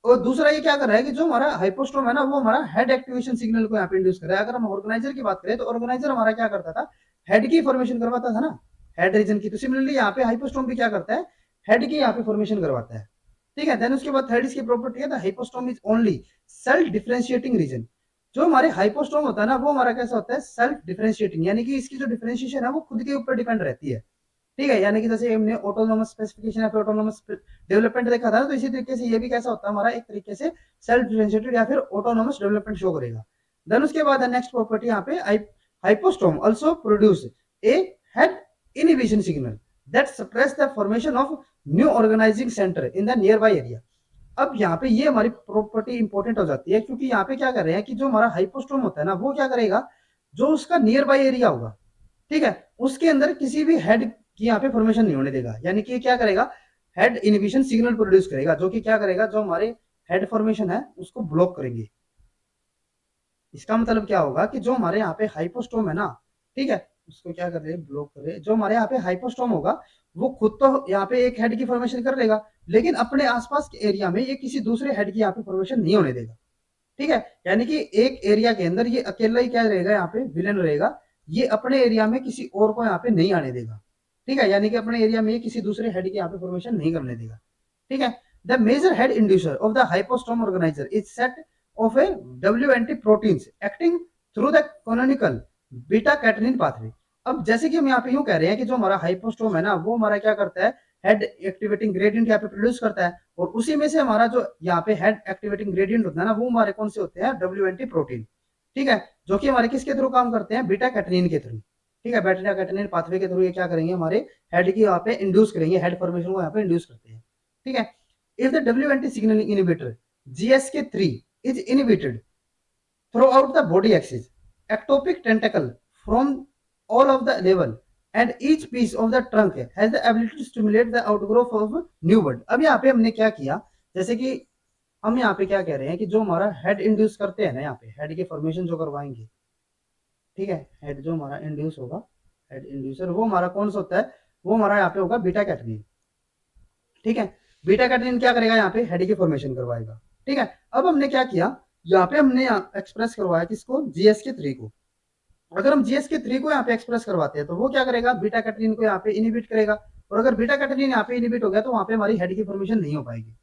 और दूसरा ये क्या कर रहा है कि जो हमारा हाइपोस्टोम है ना, वो हमारा हेड एक्टिवेशन सिग्नल को यहाँ पे इंड्यूस कर रहा है। अगर हम ऑर्गेनाइजर की बात करें, तो ऑर्गेनाइजर हमारा क्या करता था, हेड की फॉर्मेशन करवाता था ना, हेड रीजन की। तो सिमिलरली यहाँ पे हाइपोस्टोम भी क्या करता है, हेड की यहाँ पे फॉर्मेशन करवाता है। ठीक है, देन उसके बाद थर्ड इसकी प्रॉपर्टी है, the hypostome is only self differentiating region. जो हमारे हाइपोस्टोम होता है ना, वो हमारा कैसा होता है, सेल्फ डिफरेंशिएटिंग, यानी कि इसकी जो डिफरेंशिएशन है वो खुद के ऊपर डिपेंड रहती है। ठीक है, यानी कि जैसे हमने ऑटोनोमस स्पेसिफिकेशन या फिर ऑटोनोमस डेवलपमेंट देखा था ना, तो इसी तरीके से ये भी कैसा होता है हमारा, एक तरीके से सेल्फ डिफरेंशिएटेड या फिर ऑटोनोमस डेवलपमेंट शो करेगा। देन उसके बाद नेक्स्ट प्रॉपर्टी यहाँ पे, hypostome also produce a head inhibition signal that suppress the formation of new organizing centre in the nearby area. अब यहाँ पे ये हमारी प्रॉपर्टी इंपॉर्टेंट हो जाती है, क्योंकि यहाँ पे क्या कर रहे हैं कि जो हमारा हाइपोस्टोम होता है ना, वो क्या करेगा, जो उसका नियर बाय एरिया होगा, ठीक है, उसके अंदर किसी भी हेड की यहाँ पे फॉर्मेशन नहीं होने देगा। यानी कि क्या करेगा, हेड इनहिबिशन सिग्नल प्रोड्यूस करेगा, जो कि क्या करेगा, जो हमारे हेड फॉर्मेशन है उसको ब्लॉक करेंगे। इसका मतलब क्या होगा कि जो हमारे यहाँ पे हाइपोस्टोम है ना, ठीक है, उसको क्या कर रहे हैं, ब्लॉक कर रहे हैं। जो हमारे यहाँ पे हाइपोस्टोम होगा, वो खुद तो यहाँ पे एक हेड की फॉर्मेशन कर लेगा, लेकिन अपने आसपास के एरिया में ये किसी दूसरे हेड की यहाँ पे फॉर्मेशन नहीं होने देगा। ठीक है, यानी कि एक एरिया के अंदर ये अकेला ही क्या रहेगा, यहाँ पे विलन रहेगा, ये अपने एरिया में किसी और को यहाँ पे नहीं आने देगा। ठीक है, यानी कि अपने एरिया में ये किसी दूसरे हेड की यहाँ पे फॉर्मेशन नहीं करने देगा। ठीक है, the major head inducer of the hypostome organizer is set of a WNT proteins acting through the canonical beta catenin pathway. अब जैसे कि हम यहाँ पे यूं कह रहे हैं कि जो हमारा हाइपोस्टोम है ना, वो हमारा क्या करता है, हेड एक्टिवेटिंग ग्रेडियंट यहाँ पे प्रोड्यूस करता है, और उसी में से हमारा जो यहाँ पे हेड एक्टिवेटिंग ग्रेडियंट होता है ना, वो हमारे कौन से होते हैं, WNT प्रोटीन। ठीक है, जो कि हमारे किसके थ्रू काम करते हैं, बीटा कैटनिन के थ्रू। ठीक है, बीटा कैटनिन पाथवे के थ्रू ये क्या करेंगे, हमारे हेड की यहाँ पे इंड्यूस करेंगे, हेड फॉर्मेशन को यहाँ पे इंड्यूस करते हैं। ठीक है, if the WNT signaling inhibitor GSK3 is inhibited throughout the body axis, ectopic tentacle from all of the level and each piece of the trunk has the ability to stimulate the outgrowth of new bud। अब यहाँ पे हमने क्या किया, जैसे कि हम यहाँ पे क्या कह रहे हैं कि जो हमारा हेड इंड्यूस करते हैं ना, यहाँ पे हेड के फॉर्मेशन जो करवाएंगे, ठीक है, हेड जो हमारा इंड्यूस होगा, हेड इंड्यूसर, वो हमारा कौन सा होता है, वो हमारा यहाँ पे होगा बीटा कैटनिन। ठीक है, बीटा कैटनिन क्या करेगा, यहाँ पे हेड की फॉर्मेशन करवाएगा। ठीक है, अब हमने क्या किया, यहाँ पे हमने एक्सप्रेस करवाया किसको, GSK3 को। अगर हम GSK3 को यहाँ पे एक्सप्रेस करवाते हैं, तो वो क्या करेगा, बीटा कैटनिन को यहाँ पे इनहिबिट करेगा, और अगर बीटा कैटेनिन यहाँ पे इनिबिट हो गया तो वहां पे हमारी हेड की फॉर्मेशन नहीं हो पाएगी।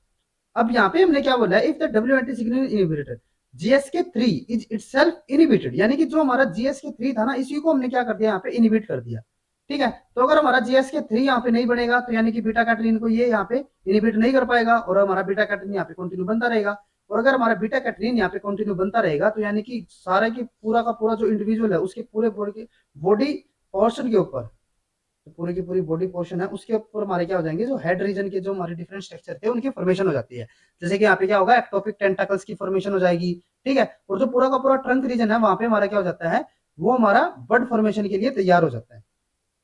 अब यहाँ पे हमने क्या बोला है, if the WNT signal inhibitor GSK3 is itself inhibited, यानी कि जो हमारा GSK3 था ना, इसी को हमने क्या कर दिया, यहाँ पे इनिबिट कर दिया। ठीक है, तो अगर हमारा GSK3 यहाँ पे नहीं बनेगा तो यानी कि बीटा कैटेनिन को ये यहाँ पे इनिबिट नहीं कर पाएगा और हमारा बीटा कैटेनिन यहाँ पे कंटिन्यू बनता रहेगा। और अगर हमारा बीटा कैटेनिन यहाँ पे कंटिन्यू बनता रहेगा तो यानी कि सारा की पूरा का पूरा जो इंडिविजुअल है उसके पूरे बॉडी पोर्शन के ऊपर, तो पूरी की पूरी बॉडी पोर्शन है उसके ऊपर हमारे क्या हो जाएंगे, जो हेड रीजन के जो हमारे डिफरेंट स्ट्रक्चर थे उनकी फॉर्मेशन हो जाती है। जैसे कि यहाँ पे क्या होगा, एक्टोपिक टेंटाकल्स की फॉर्मेशन हो जाएगी। ठीक है, और जो पूरा का पूरा ट्रंक रीजन है वहां पे हमारा क्या हो जाता है, वो हमारा बड फॉर्मेशन के लिए तैयार हो जाता है।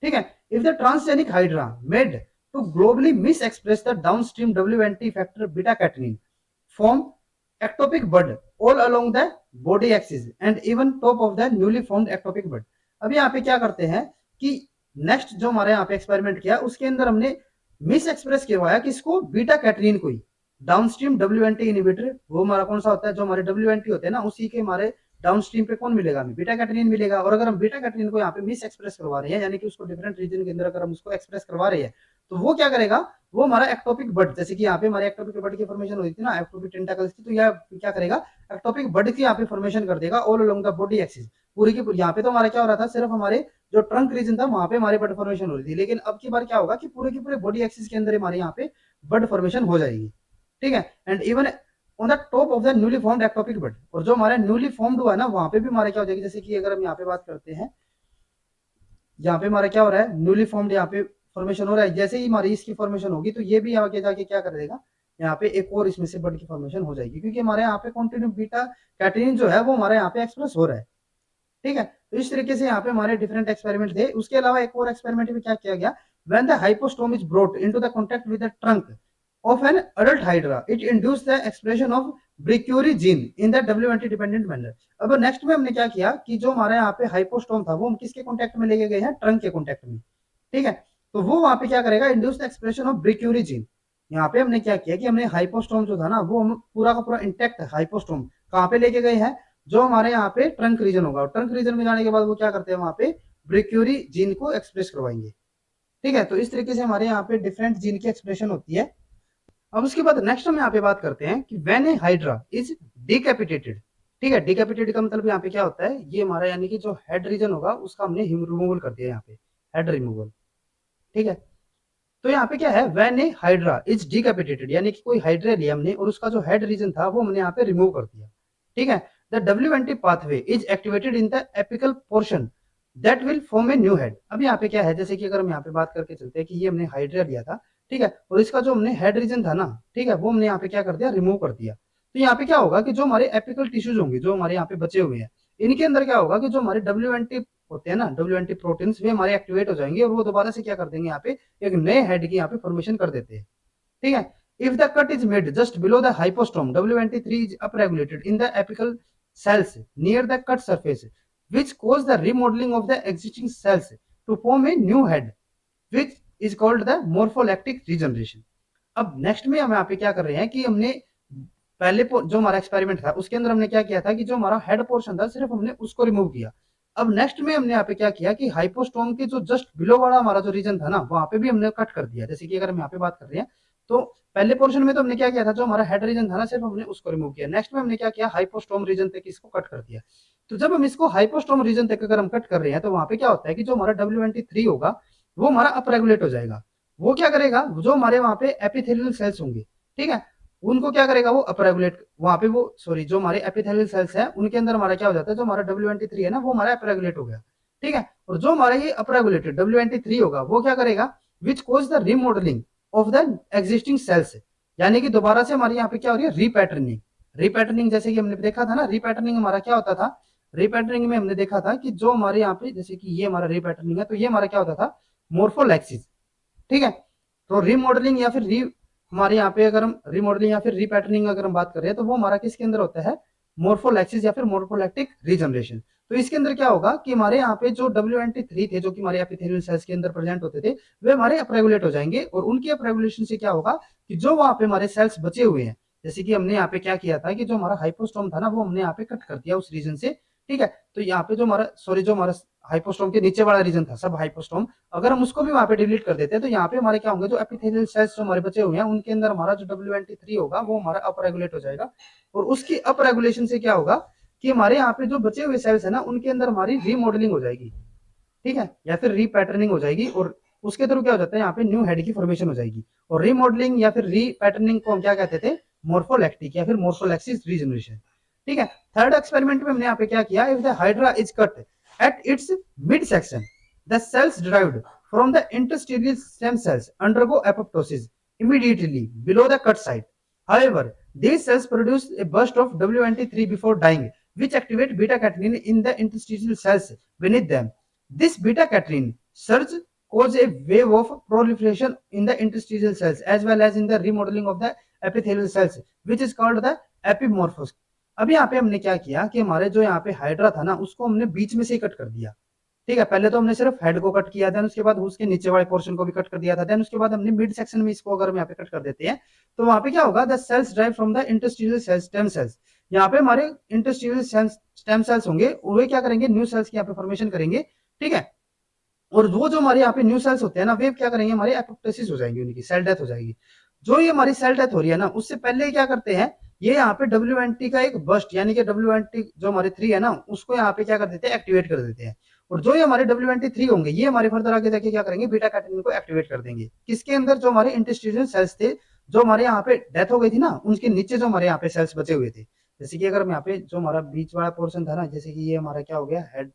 ठीक है, if the transgenic hydra made to globally mis express the downstream WNT factor beta catenin form ectopic bud all along the body axis and even top of the newly formed ectopic bud। अब यहाँ पे क्या करते हैं कि next जो हमारे यहाँ पे एक्सपेरिमेंट किया उसके अंदर हमने मिस एक्सप्रेस करवाया किसको, बीटा कैटरीन को ही। डाउनस्ट्रीम WNT इनिबिटर वो हमारा कौन सा होता है, जो हमारे WNT होते हैं ना उसी के हमारे डाउनस्ट्रीम पे कौन मिलेगा, हमें बीटा कैटरीन मिलेगा। और अगर हम बीटा कैटरीन को यहाँ पे मिस एक्सप्रेस करवा रहे हैं, यानी कि उसको डिफरेंट रीजन के अंदर अगर हम उसको एक्सप्रेस करवा रहे हैं, तो वो क्या करेगा, वो हमारा एक्टोपिक बड, जैसे कि यहाँ पे हमारे एक्टोपिक बड की फॉर्मेशन हुई थी ना, एक्टोपिक टेंटाकल्स की, तो यह क्या करेगा, एक्टोपिक बड की यहाँ पे फॉर्मेशन कर देगा all along the body axis पूरी की पूरी। यहाँ पे तो हमारा क्या हो रहा था, सिर्फ हमारे जो ट्रंक रीजन था वहां पे हमारे बड फॉर्मेशन हो रही थी, लेकिन अब की बार क्या होगा कि पूरे की पूरे बॉडी एक्सिस के अंदर हमारे यहाँ पे बड फॉर्मेशन हो जाएगी। ठीक है, and even on the top of the newly formed ectopic bud, और जो हमारा न्यूली फॉर्म्ड हुआ है ना वहां पे भी हमारे क्या हो जाएगी, जैसे कि अगर हम यहाँ पे बात करते हैं, यहाँ पे हमारा क्या हो रहा है, न्यूली फॉर्म्ड यहाँ पे फॉर्मेशन हो रहा है, जैसे ही हमारी इसकी फॉर्मेशन होगी तो ये भी आगे जाके क्या कर देगा, यहाँ पे एक और इसमें से बड की फॉर्मेशन हो जाएगी, क्योंकि हमारे यहाँ पे कंटिन्यू बीटा कैटेनिन जो है वो हमारे यहाँ पे एक्सप्रेस हो रहा है। ठीक है, तो इस तरीके से यहाँ पे हमारे डिफरेंट एक्सपेरिमेंट थे। उसके अलावा एक और एक्सपेरिमेंट में क्या किया गया, when the hypostome is brought into the contact with the trunk of an adult hydra it induced the expression of brachyury gene in the WNT dependent manner. अब नेक्स्ट में हमने क्या किया कि जो हमारे यहाँ पे हाइपोस्टोम था वो हम किसके कांटेक्ट में लेके गए हैं, ट्रंक के कांटेक्ट में। ठीक है, तो वो वहां पे क्या करेगा, induce the expression of brachyury gene. यहाँ पे हमने क्या किया कि हमने हाइपोस्टोम जो था ना वो हम पूरा का पूरा इंटैक्ट हाइपोस्टोम कहाँ पे लेके गए हैं, जो हमारे यहाँ पे ट्रंक रीजन होगा, और ट्रंक रीजन में जाने के बाद वो क्या करते हैं, वहां पे ब्रिक्यूरी जीन को एक्सप्रेस करवाएंगे। ठीक है, तो इस तरीके से हमारे यहाँ पे डिफरेंट जीन की एक्सप्रेशन होती है। अब उसके बाद नेक्स्ट हम यहाँ पे बात करते हैं कि when A hydra is decapitated. ठीक है, डिकैपिटेटेड का मतलब यहाँ पे क्या होता है, ये हमारा यानी कि जो हेड रीजन होगा उसका हमने रिमूवल कर दिया यहाँ पे, हेड रिमूवल। ठीक है, तो यहाँ पे क्या है, when A hydra is decapitated, यानी कि कोई हाइड्रा लिया हमने और उसका जो हेड रीजन था वो हमने यहाँ पे रिमूव कर दिया। ठीक है, the WNT pathway is activated in the apical portion that will form a new head. अब यहाँ पे क्या है, जैसे कि अगर हम यहाँ पे बात करके चलते हैं कि ये हमने हाइड्रा लिया था, ठीक है, और इसका जो हमने हेड रीजन था ना, ठीक है, वो हमने यहाँ पे क्या कर दिया, रिमूव कर दिया। तो यहाँ पे क्या होगा कि जो हमारे एपिकल टिश्यूज होंगे जो हमारे यहाँ पे बचे हुए हैं, इनके अंदर क्या होगा कि जो हमारे WNT होते हैं ना, WNT प्रोटीन्स, वे हमारे एक्टिवेट हो जाएंगे और वो दोबारा से क्या कर देंगे, यहाँ पे एक नए हेड की यहाँ पे फॉर्मेशन कर देते हैं। ठीक है, if the cut is made just below the hypostome WNT3 is upregulated in the apical cells near the cut surface which cause the remodeling of the existing cells to form a new head which is called the morpholactic regeneration। अब next में हम यहाँ पे क्या कर रहे हैं कि हमने पहले जो हमारा एक्सपेरिमेंट था उसके अंदर हमने क्या किया था कि जो हमारा हेड पोर्शन था सिर्फ हमने उसको रिमूव किया। अब नेक्स्ट में हमने यहाँ पे क्या किया कि हाइपोस्टोम के जो जस्ट बिलो वाला हमारा जो रीजन था ना वहां पे भी हमने कट कर दिया। जैसे कि अगर हम यहाँ पे बात कर रहे हैं तो पहले पोर्शन में तो हमने क्या किया था, जो हमारा हेड रीजन था ना सिर्फ हमने उसको रिमूव किया। नेक्स्ट में हमने क्या किया, हाइपोस्टोम रीजन तक इसको कट कर दिया। तो जब हम इसको हाइपोस्टोम रीजन तक अगर हम कट कर रहे हैं तो वहां पे क्या होता है कि जो हमारा WNT3 होगा वो हमारा अपरेगुलेट हो जाएगा। वो क्या करेगा, जो हमारे वहां पे एपिथेलियल सेल्स होंगे, ठीक है, उनको क्या करेगा, वो अपरेगुलेट वहां पे वो सॉरी जो हमारे एपिथेलियल सेल्स है उनके अंदर हमारा क्या हो जाता है, जो हमारा WNT3 है ना वो हमारा अपरेगुलेट हो गया। ठीक है, और जो हमारा ये अपरेगुलेटेड WNT3 होगा वो क्या करेगा, which cause the remodelling of the existing cells, यानी कि दोबारा से हमारे यहाँ पे क्या हो रही है, रीपैटर्निंग। रीपैटर्निंग जैसे कि हमने देखा था ना, रीपैटर्निंग हमारा क्या होता था, रीपैटर्निंग में हमने देखा था कि जो हमारे यहाँ पे जैसे कि ये हमारा रीपैटर्निंग है तो ये हमारा क्या होता था, मोर्फोलैक्सिस। ठीक है, तो रीमॉडलिंग या फिर हमारे यहाँ पे अगर हम रीमॉडलिंग या फिर रीपैटर्निंग अगर हम बात कर रहे हैं तो वो हमारा किसके अंदर होता है, मोर्फोलैक्सिस या फिर मोर्फोलैक्टिक रीजनरेशन। तो इसके अंदर क्या होगा कि हमारे यहाँ पे जो WNT3 थे जो कि हमारे एपिथेलियल सेल्स के अंदर प्रेजेंट होते थे वे हमारे अपरेगुलेट हो जाएंगे, और उनके अपरेगुलेशन से क्या होगा कि जो वहां पे हमारे सेल्स बचे हुए हैं, जैसे कि हमने यहाँ पे क्या किया था कि जो हमारा हाइपोस्टोम था ना वो हमने यहाँ पे कट कर दिया उस रीजन से। ठीक है। तो यहाँ पे जो हमारा जो हमारा हाइपोस्टोम के नीचे वाला रीजन था सब हाइपोस्टोम, अगर हम उसको भी वहां पे डिलीट कर देते हैं तो यहाँ पे हमारे क्या होंगे, जो एपिथेलियल सेल्स जो हमारे बचे हुए हैं उनके अंदर हमारा जो WNT3 होगा वो हमारा अप रेगुलेट हो जाएगा। और उसकी अप रेगुलेशन से क्या होगा कि हमारे यहाँ पे जो बचे हुए सेल्स है ना उनके अंदर हमारी रीमॉडलिंग हो जाएगी, ठीक है, या फिर रीपैटर्निंग हो जाएगी। और उसके थ्रू क्या हो जाता है, यहाँ पे न्यू हेड की फॉर्मेशन हो जाएगी। और रीमॉडलिंग या फिर रीपैटर्निंग को हम क्या कहते थे, मोर्फोलैक्टिक या फिर मोर्फोलैक्सिस रीजनरेशन, ठीक है। थर्ड एक्सपेरिमेंट में हमने यहाँ पे क्या किया, if the hydra is cut at its mid section the cells derived from the interstitial stem cells undergo apoptosis immediately below the cut site. However, these cells produce a burst of WNT3 before dying, which activate beta-catenin in the interstitial cells beneath them. This beta-catenin surge causes a wave of proliferation in the interstitial cells as well as in the remodeling of the epithelial cells, which is called the epimorphos. अभी यहाँ पे हमने क्या किया कि हमारे जो यहाँ पे हाइड्रा था ना उसको हमने बीच में से ही कट कर दिया, ठीक है। पहले तो हमने सिर्फ हेड को कट किया, देन उसके बाद उसके नीचे वाले पोर्शन को भी कट कर दिया था, देन उसके बाद हमने मिड सेक्शन में इसको अगर हम यहाँ पे कट कर देते हैं तो वहां पे क्या होगा, the cells drive from the interstitial cells stem cells. यहाँ पे हमारे इंटरस्टिशियल स्टेम सेल्स होंगे, वे क्या करेंगे, न्यू सेल्स की यहाँ पे फॉर्मेशन करेंगे, ठीक है। और वो जो हमारे यहाँ पे न्यू सेल्स होते हैं ना वे क्या करेंगे, हमारे एपोप्टोसिस हो जाएंगी, उनकी सेल डेथ हो जाएगी। जो ये हमारी सेल डेथ हो रही है ना उससे पहले क्या करते हैं, ये यहाँ पे WNT का एक बस्ट यानी कि WNT जो हमारे 3 है ना उसको यहाँ पे क्या कर देते हैं, एक्टिवेट कर देते हैं। और जो ये हमारे WNT3 होंगे ये हमारे फर्दर आगे जाके क्या करेंगे, बीटा कैटेनिन को एक्टिवेट कर देंगे। किसके अंदर, जो हमारे इंटरस्टिशियल सेल्स थे, जो हमारे यहाँ पे डेथ हो गई थी ना उनके नीचे जो हमारे यहाँ पे सेल्स बचे हुए थे। जैसे कि अगर हम यहाँ पे जो हमारा बीच वाला पोर्शन था ना, जैसे कि ये हमारा क्या हो गया हेड,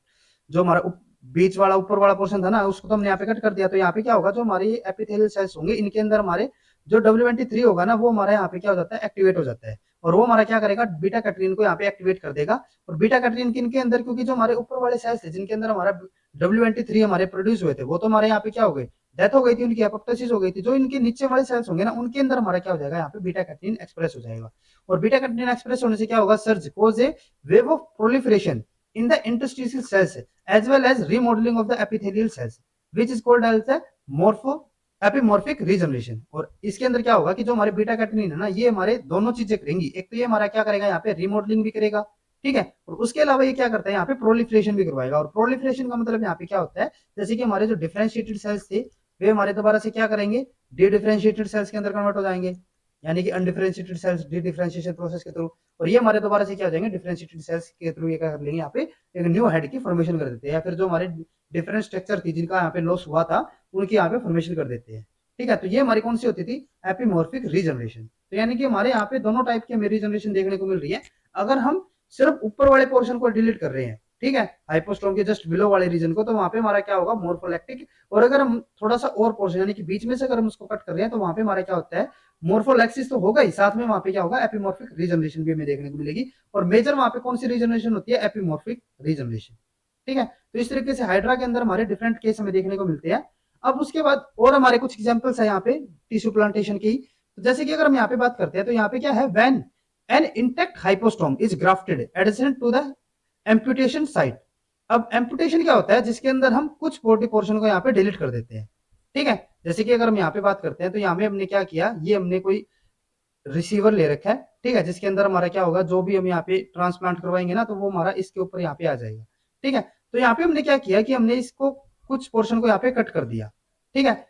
जो हमारा बीच वाला ऊपर वाला पोर्शन था ना उसको तो हमने यहाँ पे कट कर दिया। तो यहाँ पे क्या होगा, जो हमारे एपिथेलियल सेल्स होंगे इनके अंदर हमारे जो WNT3 होगा ना वो हमारा यहाँ पे क्या हो जाता है, एक्टिवेट हो जाता है। और वो हमारा क्या करेगा, बीटा कैटरीन को यहाँ पे एक्टिवेट कर देगा। और बीटा कैटरीन किनके अंदर, क्योंकि जो हमारे ऊपर वाले सेल्स थे जिनके अंदर हमारा WNT3 हमारे प्रोड्यूस हुए थे वो तो हमारे यहाँ पे क्या हो गए, डेथ हो गई थी, उनकी एपोप्टोसिस हो गई थी। जो इनके नीचे वाले सेल्स होंगे ना उनके अंदर हमारा क्या हो जाएगा, यहाँ पे बीटा कैटरीन एक्सप्रेस हो जाएगा। और बीटा कैटरीन एक्सप्रेस होने से क्या होगा, surge cause a wave of proliferation in the interstitial cells as well as remodeling of the epithelial cells which is called as the epimorphic regeneration. और इसके अंदर क्या होगा कि जो हमारे बीटा कैटेनिन है ना ये हमारे दोनों चीजें करेंगी, एक तो ये हमारा क्या करेगा, यहाँ पे रिमॉडलिंग भी करेगा, ठीक है। और उसके अलावा ये क्या करता है, यहाँ पे प्रोलिफरेशन भी करवाएगा। और प्रोलिफरेशन का मतलब यहाँ पे क्या होता है, जैसे कि हमारे जो डिफरेंशिएटेड सेल्स थे वे हमारे दोबारा से क्या करेंगे, डी डिफरेंशिएटेड सेल्स के अंदर कन्वर्ट हो जाएंगे, यानी कि undifferentiated cells de differentiation process के थ्रू। और ये हमारे दोबारा से क्या हो जाएंगे, डिफरेंशिएटेड सेल्स के थ्रू ये क्या कर लेंगे, यहाँ पे एक न्यू हेड की फॉर्मेशन कर देते हैं, या फिर जो हमारे डिफरेंट स्ट्रक्चर थी जिनका यहाँ पे लॉस हुआ था उनकी यहाँ पे फॉर्मेशन कर देते हैं, ठीक है। तो ये हमारी कौन सी होती थी, एपिमॉर्फिक रीजनरेशन। तो यानी कि हमारे यहाँ पे दोनों टाइप की हमें रीजनरेशन देखने को मिल रही है। अगर हम सिर्फ ऊपर वाले पोर्शन को डिलीट कर रहे हैं, ठीक है, हाइपोस्टोम के जस्ट बिलो वाले रीजन को, तो वहां पे हमारा क्या होगा, मोर्फोलैक्टिक। और अगर हम थोड़ा सा और पोर्शन यानी कि बीच में से अगर हम उसको कट कर रहे हैं तो वहां पे हमारा क्या होता है, मोर्फोलैक्सिस तो होगा ही, साथ में वहां पे क्या होगा, एपिमॉर्फिक रीजनरेशन भी हमें देखने को मिलेगी। और मेजर वहां पे कौन सी रीजनरेशन होती है, एपिमॉर्फिक रीजनरेशन, ठीक है। तो इस तरीके से हाइड्रा के अंदर हमारे डिफरेंट केस हमें देखने को मिलते हैं। अब उसके बाद और हमारे कुछ एग्जांपल्स है यहाँ पे टिश्यू प्लांटेशन की। तो जैसे कि अगर हम यहाँ पे बात करते हैं तो यहाँ पे क्या है, when an intact hypostome is grafted adjacent to the amputation site. अब एम्पुटेशन क्या होता है, जिसके अंदर हम कुछ बॉडी पोर्शन को यहाँ पे डिलीट कर देते हैं, ठीक है। जैसे कि अगर हम यहाँ पे बात करते हैं तो यहाँ पे हमने क्या किया, ये हमने कोई रिसीवर ले रखा है, ठीक है, जिसके अंदर हमारा क्या होगा, जो भी हम यहाँ पे ट्रांसप्लांट करवाएंगे ना तो वो हमारा इसके ऊपर यहाँ पे आ जाएगा, ठीक है। तो यहाँ पे हमने क्या किया कि हमने इसको कुछ पोर्शन को यहाँ पे कट कर दिया, ठीक है।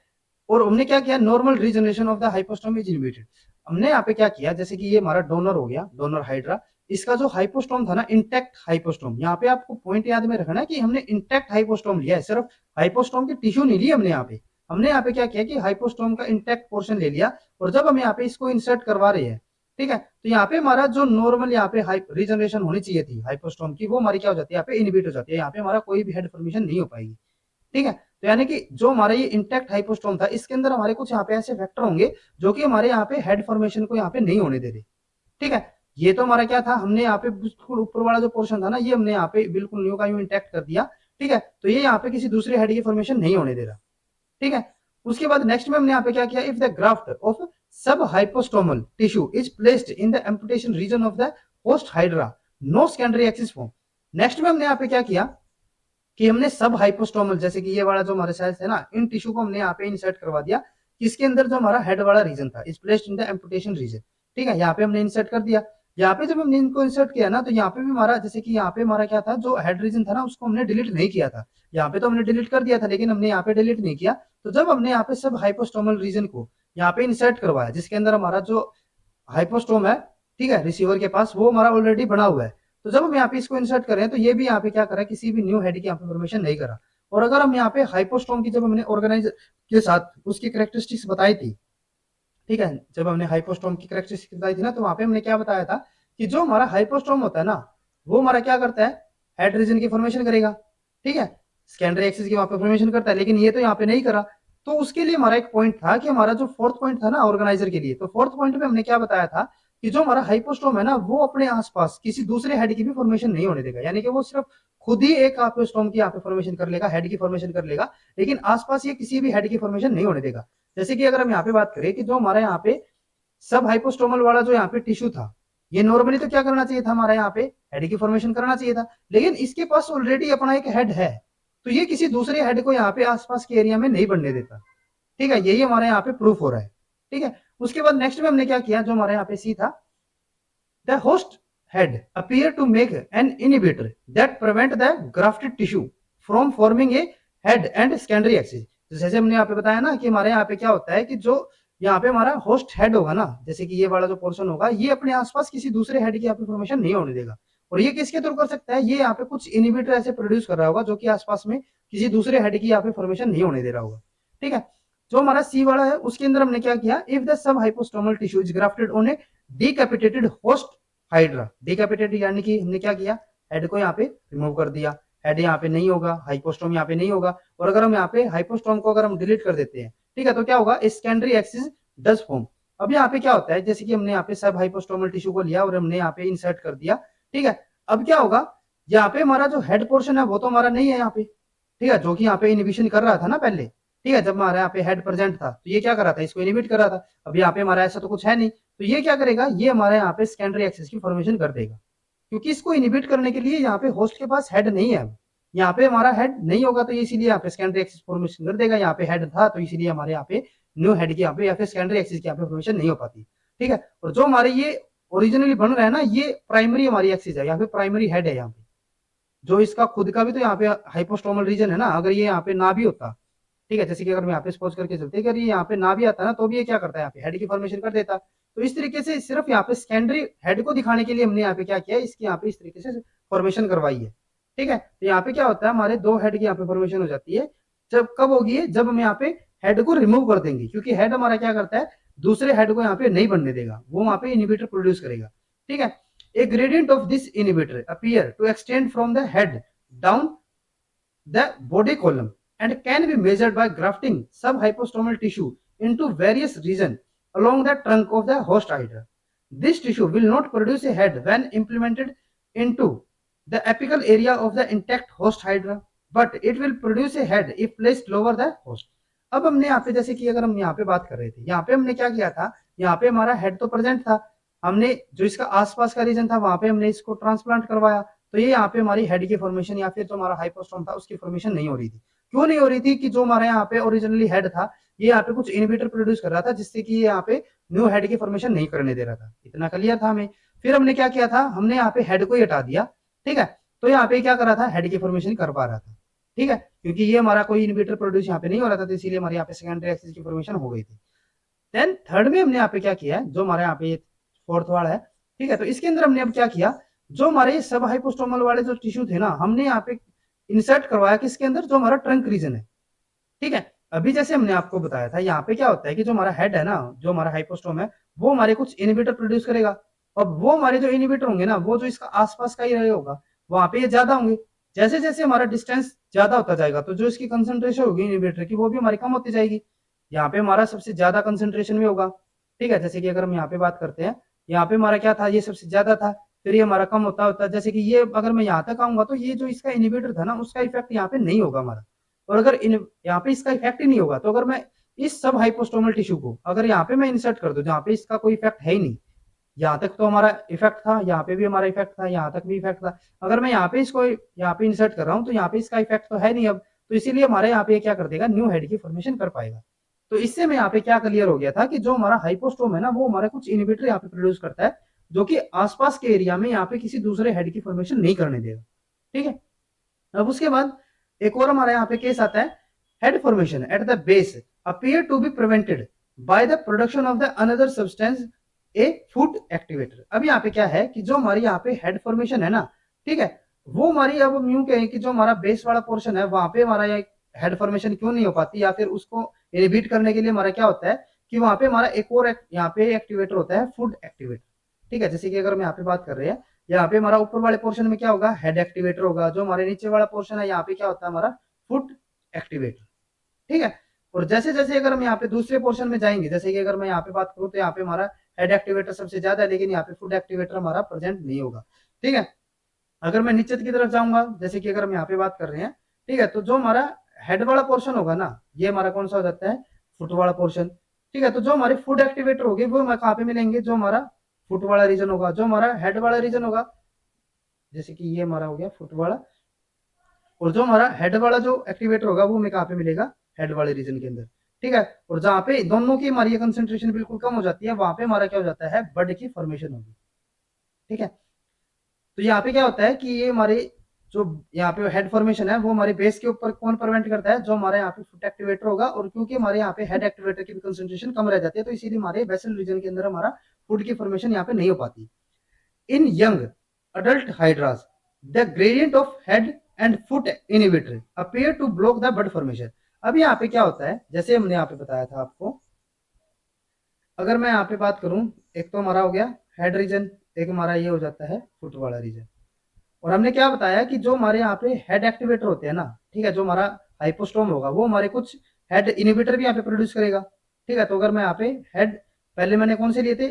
और हमने क्या किया, normal regeneration of the hypostome is inhibited. हमने यहाँ पे क्या किया, जैसे कि ये हमारा डोनर हो गया, डोनर हाइड्रा, इसका जो हाइपोस्टोम था ना इंटैक्ट हाइपोस्टोम, यहाँ पे आपको पॉइंट याद में रखना है कि हमने इंटैक्ट हाइपोस्टोम लिया है, सिर्फ हाइपोस्टोम की टिश्यू नहीं ली हमने यहाँ पे। हमने यहाँ पे क्या किया कि हाइपोस्टोम का इंटैक्ट पोर्शन ले लिया। और जब हम यहाँ पे इसको इंसर्ट करवा रहे हैं, ठीक है, तो यहाँ पे हमारा जो नॉर्मल यहाँ पे रीजनरेशन होनी चाहिए थी हाइपोस्टोम की वो हमारी क्या हो जाती है, यहाँ पे इनहिबिट हो जाती है, यहाँ पे हमारा कोई भी हेड फॉर्मेशन नहीं हो पाएगी, ठीक है। तो यानी कि जो हमारा ये इंटैक्ट हाइपोस्टोम था इसके अंदर हमारे कुछ यहाँ पे ऐसे फैक्टर होंगे जो कि हमारे यहाँ पे हेड फॉर्मेशन को यहाँ पे नहीं होने दे रहे, ठीक है। ये तो हमारा क्या था, हमने यहाँ पे बिल्कुल ऊपर वाला जो पोर्शन था ना ये हमने यहाँ पे बिल्कुल न्यू का न्यू इंटैक्ट कर दिया, ठीक है। तो ये यहाँ पे किसी दूसरे हेड की फॉर्मेशन नहीं होने दे रहा, ठीक है। उसके बाद नेक्स्ट में हमने यहाँ पे क्या किया, if the graft of sub hypostomal tissue is placed in the amputation region of the host hydra, no secondary axis form. Next में हमने यहाँ पे क्या किया कि हमने सब हाइपोस्टोमल, जैसे कि ये वाला जो हमारे सेल्स है ना इन टिश्यू को हमने यहाँ पे इंसर्ट करवा दिया, इसके अंदर जो हमारा हेड वाला रीजन था is placed in the amputation region, ठीक है, यहाँ पे हमने इंसर्ट कर दिया। यहाँ पे जब हमने इनको इंसर्ट किया ना, तो यहाँ पे भी हमारा, जैसे कि यहाँ पे हमारा क्या था, जो हेड रीजन था ना उसको हमने डिलीट नहीं किया था। यहाँ पे तो हमने डिलीट कर दिया था, लेकिन हमने यहाँ पे डिलीट नहीं किया। तो जब हमने यहाँ पे सब हाइपोस्टोमल रीजन को यहाँ पे इंसर्ट करवाया, जिसके अंदर हमारा जो हाइपोस्टोम है, ठीक है, रिसीवर के पास, वो हमारा ऑलरेडी बना हुआ है। तो जब हम यहाँ पे इसको इंसर्ट करें, तो ये भी यहाँ पे क्या करा, किसी भी न्यू हेड की यहाँ पे फॉर्मेशन नहीं करा। और अगर हम यहाँ पे हाइपोस्टोम की, जब हमने ऑर्गेनाइज के साथ उसकी कैरेक्टरिस्टिक्स बताई थी, ठीक है, जब हमने हाइपोस्टोम की कैरेक्टरिस्टिक्स बताई थी ना, तो वहां पे हमने क्या बताया था कि जो हमारा हाइपोस्टोम होता है ना, वो हमारा क्या करता है, हेड रीजन की फॉर्मेशन करेगा, ठीक है, सेकेंडरी एक्सिस की वहां पे फॉर्मेशन करता है, लेकिन ये तो यहाँ पे नहीं करा। तो उसके लिए हमारा एक पॉइंट था कि हमारा जो फोर्थ पॉइंट था ना ऑर्गेनाइजर के लिए, तो फोर्थ पॉइंट में हमने क्या बताया था कि जो हमारा हाइपोस्टोम है ना, वो अपने आसपास किसी दूसरे हेड की भी फॉर्मेशन नहीं होने देगा। यानी कि वो सिर्फ खुद ही एक हाइपोस्टोम की यहाँ पे फॉर्मेशन कर लेगा, हेड की फॉर्मेशन कर लेगा, लेकिन आसपास ये किसी भी हेड की फॉर्मेशन नहीं होने देगा। जैसे कि अगर हम यहाँ पे बात करें कि जो हमारा यहाँ पे सब हाइपोस्टोमल वाला जो यहाँ पे टिश्यू था, ये नॉर्मली तो क्या करना चाहिए था, हमारा यहाँ पे हेड की फॉर्मेशन करना चाहिए था, लेकिन इसके पास ऑलरेडी अपना एक हेड है, तो ये किसी दूसरे हेड को यहाँ पे आसपास के एरिया में नहीं बनने देता। ठीक है, यही हमारे यहाँ पे प्रूफ हो रहा है। ठीक है, उसके बाद नेक्स्ट में हमने क्या किया, जो हमारे यहाँ पे सी था, the host head appear to make an inhibitor that prevent the grafted tissue from forming a head and secondary axis। तो जैसे हमने यहाँ पे बताया ना कि हमारे यहाँ पे क्या होता है कि जो यहाँ पे हमारा होस्ट हेड होगा ना, जैसे कि ये वाला जो पोर्शन होगा, ये अपने आसपास किसी दूसरे हेड की यहाँ पे फॉर्मेशन नहीं होने देगा। और ये किसके थ्रू कर सकता है, ये यहाँ पे कुछ इनिबिटर ऐसे प्रोड्यूस कर रहा होगा जो कि आसपास में किसी दूसरे हेड की यहाँ पे फॉर्मेशन नहीं होने दे रहा होगा। ठीक है, जो हमारा सी वाला है उसके अंदर हमने क्या किया, if the sub hypostomal tissue is grafted on a decapitated host hydra. Decapitated यानी कि हमने क्या किया, हेड को यहाँ पे रिमूव कर दिया, हेड यहाँ पे नहीं होगा, हाइपोस्टोम यहाँ पे नहीं होगा। और अगर हम यहाँ पे हाइपोस्टोम को अगर हम डिलीट कर देते हैं, ठीक है, तो क्या होगा, सेकेंडरी एक्सिस डज फॉर्म। अब यहाँ पे क्या होता है, जैसे कि हमने यहाँ पे सब हाइपोस्टोमल टिश्यू को लिया और हमने यहाँ पे इंसर्ट कर दिया। ठीक है, अब क्या होगा, यहाँ पे हमारा जो हेड पोर्शन है वो तो हमारा नहीं है यहाँ पे, ठीक है, जो कि यहाँ पे इनिबिशन कर रहा था ना पहले। ठीक है, जब हमारा यहाँ पे हेड प्रेजेंट था तो ये क्या कर रहा था, इसको इनिबिट कर रहा था। अब यहाँ पे हमारा ऐसा तो कुछ है नहीं, तो ये क्या करेगा, ये हमारे यहाँ पे सेकेंडरी एक्सिस की फॉर्मेशन कर देगा, क्योंकि इसको इनिबिट करने के लिए यहाँ पे होस्ट के पास हेड नहीं है। यहाँ पे हमारा हेड नहीं होगा, तो इसीलिए यहाँ पे सेकेंडरी एक्सिस फॉर्मेशन कर देगा। यहाँ पे हेड था तो इसीलिए हमारे यहाँ पे न्यू हेड की यहाँ पे या फिर सेकेंडरी एक्सिस की यहाँ पे फॉर्मेशन नहीं हो पाती। ठीक है, और जो हमारे ये ओरिजिनली बन रहा है ना, ये प्राइमरी हमारी एक्सिस है, यहाँ पे प्राइमरी हेड है यहाँ पे, जो इसका खुद का भी तो यहाँ पे हाइपोस्टोमल रीजन है ना। अगर ये यहाँ पे ना भी होता, ठीक है, जैसे कि अगर हम यहाँ पे सपोज करके चलते अगर ये यहाँ पे ना भी आता ना, तो भी ये क्या करता है, यहाँ पे हेड की फॉर्मेशन कर देता। तो इस तरीके से सिर्फ यहाँ पे सेकेंडरी हेड को दिखाने के लिए हमने यहाँ पे क्या किया, इसकी यहाँ पे इस तरीके से फॉर्मेशन करवाई है। ठीक है, तो यहाँ पे क्या होता है, हमारे दो हेड की यहाँ पे फॉर्मेशन हो जाती है। जब कब होगी, जब हम यहाँ पे हेड को रिमूव कर देंगे, क्योंकि हेड हमारा क्या करता है, दूसरे हेड को यहाँ पे नहीं बनने देगा, वो वहां पे इनिबिटर प्रोड्यूस करेगा। ठीक है, a gradient of this inhibitor appear to extend from the head down the body column and can be measured by grafting subhypostomal tissue into various regions along the trunk of the host hydra. This tissue will not produce a head when implemented into the apical area of the intact host hydra, but it will produce a head if placed lower the host। अब हमने यहाँ पे, जैसे कि अगर हम यहाँ पे बात कर रहे थे, यहाँ पे हमने क्या किया था, यहाँ पे हमारा हेड तो प्रेजेंट था, हमने जो इसका आसपास का रीजन था वहां पे हमने इसको ट्रांसप्लांट करवाया, तो ये यहाँ पे हमारी हेड की फॉर्मेशन या फिर जो हमारा हाइपोस्टोम था उसकी फॉर्मेशन नहीं हो रही थी। क्यों नहीं हो रही थी, कि जो हमारे यहाँ पे ओरिजिनली हेड था, ये यहाँ पे कुछ इनिबिटर प्रोड्यूस कर रहा था, जिससे कि ये यहाँ पे न्यू हेड की फॉर्मेशन नहीं करने दे रहा था। इतना क्लियर था हमें। फिर हमने क्या किया था, हमने यहाँ पे हेड को ही हटा दिया। ठीक है, तो यहाँ पे क्या कर रहा था, हेड की फॉर्मेशन कर पा रहा था। ठीक है, क्योंकि ये हमारा कोई इनिबिटर प्रोड्यूस यहाँ पे नहीं हो रहा था, तो इसीलिए हमारे यहाँ पे सेकेंडरी एक्सिस की फॉर्मेशन हो गई थी। देन थर्ड में हमने यहाँ पे क्या किया है, जो हमारे यहाँ पे फोर्थ वाला है, ठीक है, तो इसके अंदर हमने अब क्या किया, जो हमारे सब हाइपोस्टोमल वाले जो टिश्यू थे ना, हमने यहाँ पे इंसर्ट करवाया किसके अंदर, जो हमारा ट्रंक रीजन है। ठीक है, अभी जैसे हमने आपको बताया था, यहाँ पे क्या होता है कि जो हमारा हेड है ना, जो हमारा हाइपोस्टोम है, वो हमारे कुछ इनिबिटर प्रोड्यूस करेगा। अब वो हमारे जो इनिबिटर होंगे ना, वो जो इसका आसपास का ही रहे होगा, वहां पे ये ज्यादा होंगे। जैसे जैसे हमारा डिस्टेंस ज्यादा होता जाएगा, तो जो इसकी कंसेंट्रेशन होगी इनिबिटर की, वो भी हमारी कम होती जाएगी। यहाँ पे हमारा सबसे ज्यादा कंसेंट्रेशन में होगा। ठीक है, जैसे कि अगर हम यहाँ पे बात करते हैं, यहाँ पे हमारा क्या था, ये सबसे ज्यादा था, फिर ये हमारा कम होता होता, जैसे कि ये अगर मैं यहाँ तक आऊंगा, तो ये जो इसका इनिबिटर था ना, उसका इफेक्ट यहाँ पे नहीं होगा हमारा। और अगर यहाँ पे इसका इफेक्ट ही नहीं होगा, तो अगर मैं इस सब हाइपोस्टोमल टिश्यू को अगर यहाँ पे मैं इंसर्ट कर दूं, जहाँ पे इसका कोई इफेक्ट है ही नहीं, यहाँ तक तो हमारा इफेक्ट था, यहाँ पे भी हमारा इफेक्ट था, यहाँ तक भी इफेक्ट था, अगर मैं यहाँ पे इसको यहाँ पे इंसर्ट कर रहा हूँ, तो यहाँ पे इसका इफेक्ट तो है नहीं अब, तो इसीलिए हमारे यहाँ पे क्या कर देगा, न्यू हेड की फॉर्मेशन कर पाएगा। तो इससे मैं यहाँ पे क्या क्लियर हो गया था कि जो हमारा हाइपोस्टोम है ना, वो हमारा कुछ इनिबिटर यहाँ पे प्रोड्यूस करता है, जो कि आसपास के एरिया में यहाँ पे किसी दूसरे हेड की फॉर्मेशन नहीं करने देगा। ठीक है, अब उसके बाद एक और हमारा यहाँ पे केस आता है, head formation at the base appear to be prevented by the production of the another substance a food activator. अब यहाँ पे क्या है कि जो हमारी यहाँ पे हेड फॉर्मेशन है ना, ठीक है, वो हमारी, अब हम यूं कहें कि जो हमारा बेस वाला पोर्शन है वहां पे हमारा हेड फॉर्मेशन क्यों नहीं हो पाती, या फिर उसको इनहिबिट करने के लिए हमारा क्या होता है कि वहां पे हमारा एक और यहाँ पे एक्टिवेटर होता है, फूड एक्टिवेटर। ठीक है, जैसे कि अगर हम यहाँ पे बात कर रहे हैं, यहाँ पे हमारा ऊपर वाले पोर्शन में क्या होगा, हेड एक्टिवेटर होगा, जो हमारे नीचे वाला पोर्शन है यहाँ पे क्या होता है हमारा फुट एक्टिवेटर। ठीक है, और जैसे जैसे अगर हम यहाँ पे दूसरे पोर्शन में जाएंगे, जैसे कि अगर मैं यहाँ पे बात करूँ तो यहाँ पे हमारा हेड एक्टिवेटर सबसे ज्यादा है, लेकिन यहाँ पे फुट एक्टिवेटर हमारा प्रेजेंट नहीं होगा। ठीक है, अगर मैं नीचे की तरफ जाऊंगा, जैसे कि अगर हम यहाँ पे बात कर रहे हैं, ठीक है, तो जो हमारा हेड वाला पोर्शन होगा ना, ये हमारा कौन सा हो जाता है, फुट वाला पोर्शन। ठीक है, तो जो हमारे फुट एक्टिवेटर होगी वो हमें कहाँ पे मिलेंगे, जो हमारा फुट वाला रीजन होगा, जो हमारा हेड वाला रीजन होगा, जैसे कि ये हमारा हो गया फुट वाला, और जो हमारा हेड वाला जो एक्टिवेटर होगा वो हमें कहाँ पे मिलेगा, हेड वाले रीजन के अंदर। ठीक है, और जहाँ पे दोनों की हमारी कंसेंट्रेशन बिल्कुल कम हो जाती है, वहां पे हमारा क्या हो जाता है, बड की फॉर्मेशन होगी। ठीक है, तो यहाँ पे क्या होता है कि ये हमारे जो यहाँ पे हेड फॉर्मेशन है वो हमारे बेस के ऊपर कौन प्रिवेंट करता है, जो हमारे यहाँ पे फुट एक्टिवेटर होगा, और क्योंकि हमारे यहाँ पे हेड एक्टिवेटर की भी कंसेंट्रेशन कम रह जाती है, तो इसीलिए हमारे बेसल रीजन के अंदर हमारा फुट की फॉर्मेशन यहाँ पे नहीं हो पाती। इन young adult hydras, the gradient of head and foot inhibitor appear to block the bud formation। अब यहाँ पे क्या होता है, जैसे हमने यहाँ पे बताया था आपको, अगर मैं यहाँ पे बात करूं, एक तो हमारा हो गया हेड रीजन, एक हमारा ये हो जाता है फुट वाला रीजन, और हमने क्या बताया कि जो हमारे यहाँ पे हेड एक्टिवेटर होते हैं ना, ठीक है, जो हमारा हाइपोस्टोम होगा वो हमारे कुछ हेड इनिबिटर भी यहाँ पे प्रोड्यूस करेगा। ठीक है, तो अगर मैं यहाँ पे हेड, पहले मैंने कौन से लिए थे,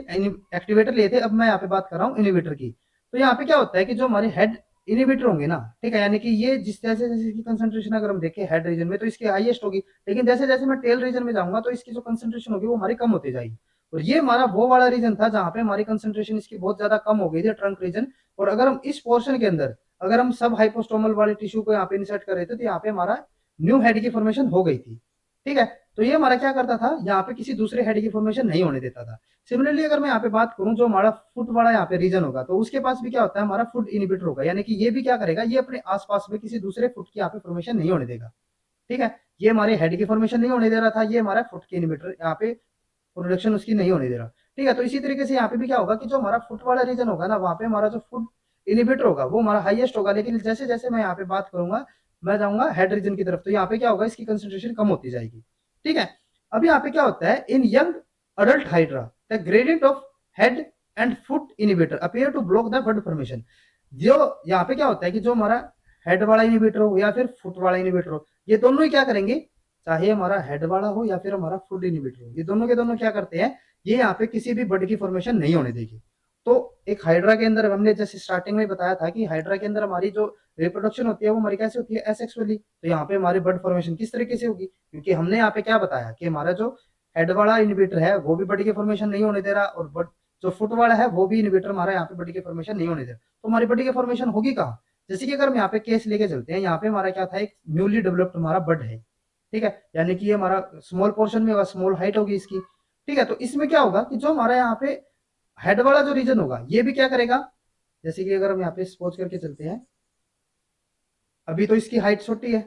एक्टिवेटर लिए थे, अब मैं यहाँ पे बात कर रहा हूँ इनिबिटर की। तो यहाँ पे क्या होता है कि जो हमारे हेड इनिबिटर होंगे ना, ठीक है, यानी कि ये जिस जैसे जैसे इसकी कंसेंट्रेशन अगर हम देखें हेड रीजन में तो इसकी हाईएस्ट होगी, लेकिन जैसे जैसे मैं टेल रीजन में जाऊंगा तो इसकी जो कंसेंट्रेशन होगी वो हमारी कम होती जाएगी। और ये हमारा वो वाला रीजन था जहाँ पे हमारी कंसेंट्रेशन इसकी बहुत ज्यादा कम हो गई थी, ट्रंक रीजन। और अगर हम इस पोर्शन के अंदर अगर हम सब हाइपोस्टोमल वाले टिश्यू को यहाँ पे इंसर्ट कर रहे थे, तो यहाँ पे हमारा न्यू हेड की फॉर्मेशन हो गई थी। ठीक है, तो ये हमारा क्या करता था, यहाँ पे किसी दूसरे हेड की फॉर्मेशन नहीं होने देता था। सिमिलरली अगर मैं यहाँ पे बात करूं, जो हमारा फुट वाला यहाँ पे रीजन होगा, तो उसके पास भी क्या होता है, हमारा फुट इनिबिटर होगा, यानी कि ये भी क्या करेगा, ये अपने आसपास में किसी दूसरे फुट की यहाँ पे फॉर्मेशन नहीं होने देगा। ठीक है, ये हमारे हेड की फॉर्मेशन नहीं होने दे रहा था, ये हमारा फुट की इनिबिटर यहाँ पे प्रोडक्शन उसकी नहीं होने दे रहा। ठीक है, तो इसी तरीके से यहाँ पे भी क्या होगा कि जो हमारा फुट वाला रीजन होगा ना, वहां पे हमारा जो फुट इनिबिटर होगा वो हमारा हाईएस्ट होगा, लेकिन जैसे जैसे मैं यहाँ पे बात करूंगा, मैं जाऊंगा हेड रीजन की तरफ, तो यहाँ पे क्या होगा, इसकी कंसेंट्रेशन कम होती जाएगी। ठीक है, अब यहाँ पे क्या होता है, in young adult hydra the gradient of head and foot inhibitor appear to block the bud formation. जो यहाँ पे क्या होता है कि जो हमारा हेड वाला इनिबिटर हो या फिर फुट वाला इनिबिटर हो, ये दोनों ही क्या करेंगे, चाहे हमारा हेड वाला हो या फिर हमारा फुट इनिबिटर हो, ये दोनों के दोनों क्या करते हैं, ये यहाँ पे किसी भी बड की फॉर्मेशन नहीं होने देगी। तो एक हाइड्रा के अंदर हमने जैसे स्टार्टिंग में बताया था कि हाइड्रा के अंदर हमारी जो रिप्रोडक्शन होती है वो हमारी कैसे होती है, एसेक्सुअली। तो यहाँ पे हमारी बड फॉर्मेशन किस तरीके से होगी, क्योंकि हमने यहाँ पे क्या बताया कि हमारा जो हेड वाला इनिबिटर है वो भी बड की फॉर्मेशन नहीं होने दे रहा, और बड जो फुट वाला है वो भी इनिबिटर हमारा यहाँ पे बड की फॉर्मेशन नहीं होने दे रहा, तो हमारी बड की फॉर्मेशन होगी कहाँ। जैसे कि अगर हम यहाँ पे केस लेके चलते हैं, यहाँ पे हमारा क्या था, एक न्यूली डेवलप्ड हमारा बड है। ठीक है, यानी कि ये हमारा स्मॉल पोर्शन में होगा, स्मॉल हाइट होगी इसकी। ठीक है, तो इसमें क्या होगा कि जो हमारा यहाँ पे हेड वाला जो रीजन होगा ये भी क्या करेगा, जैसे कि अगर हम यहाँ पे सपोज करके चलते हैं, अभी तो इसकी हाइट छोटी है,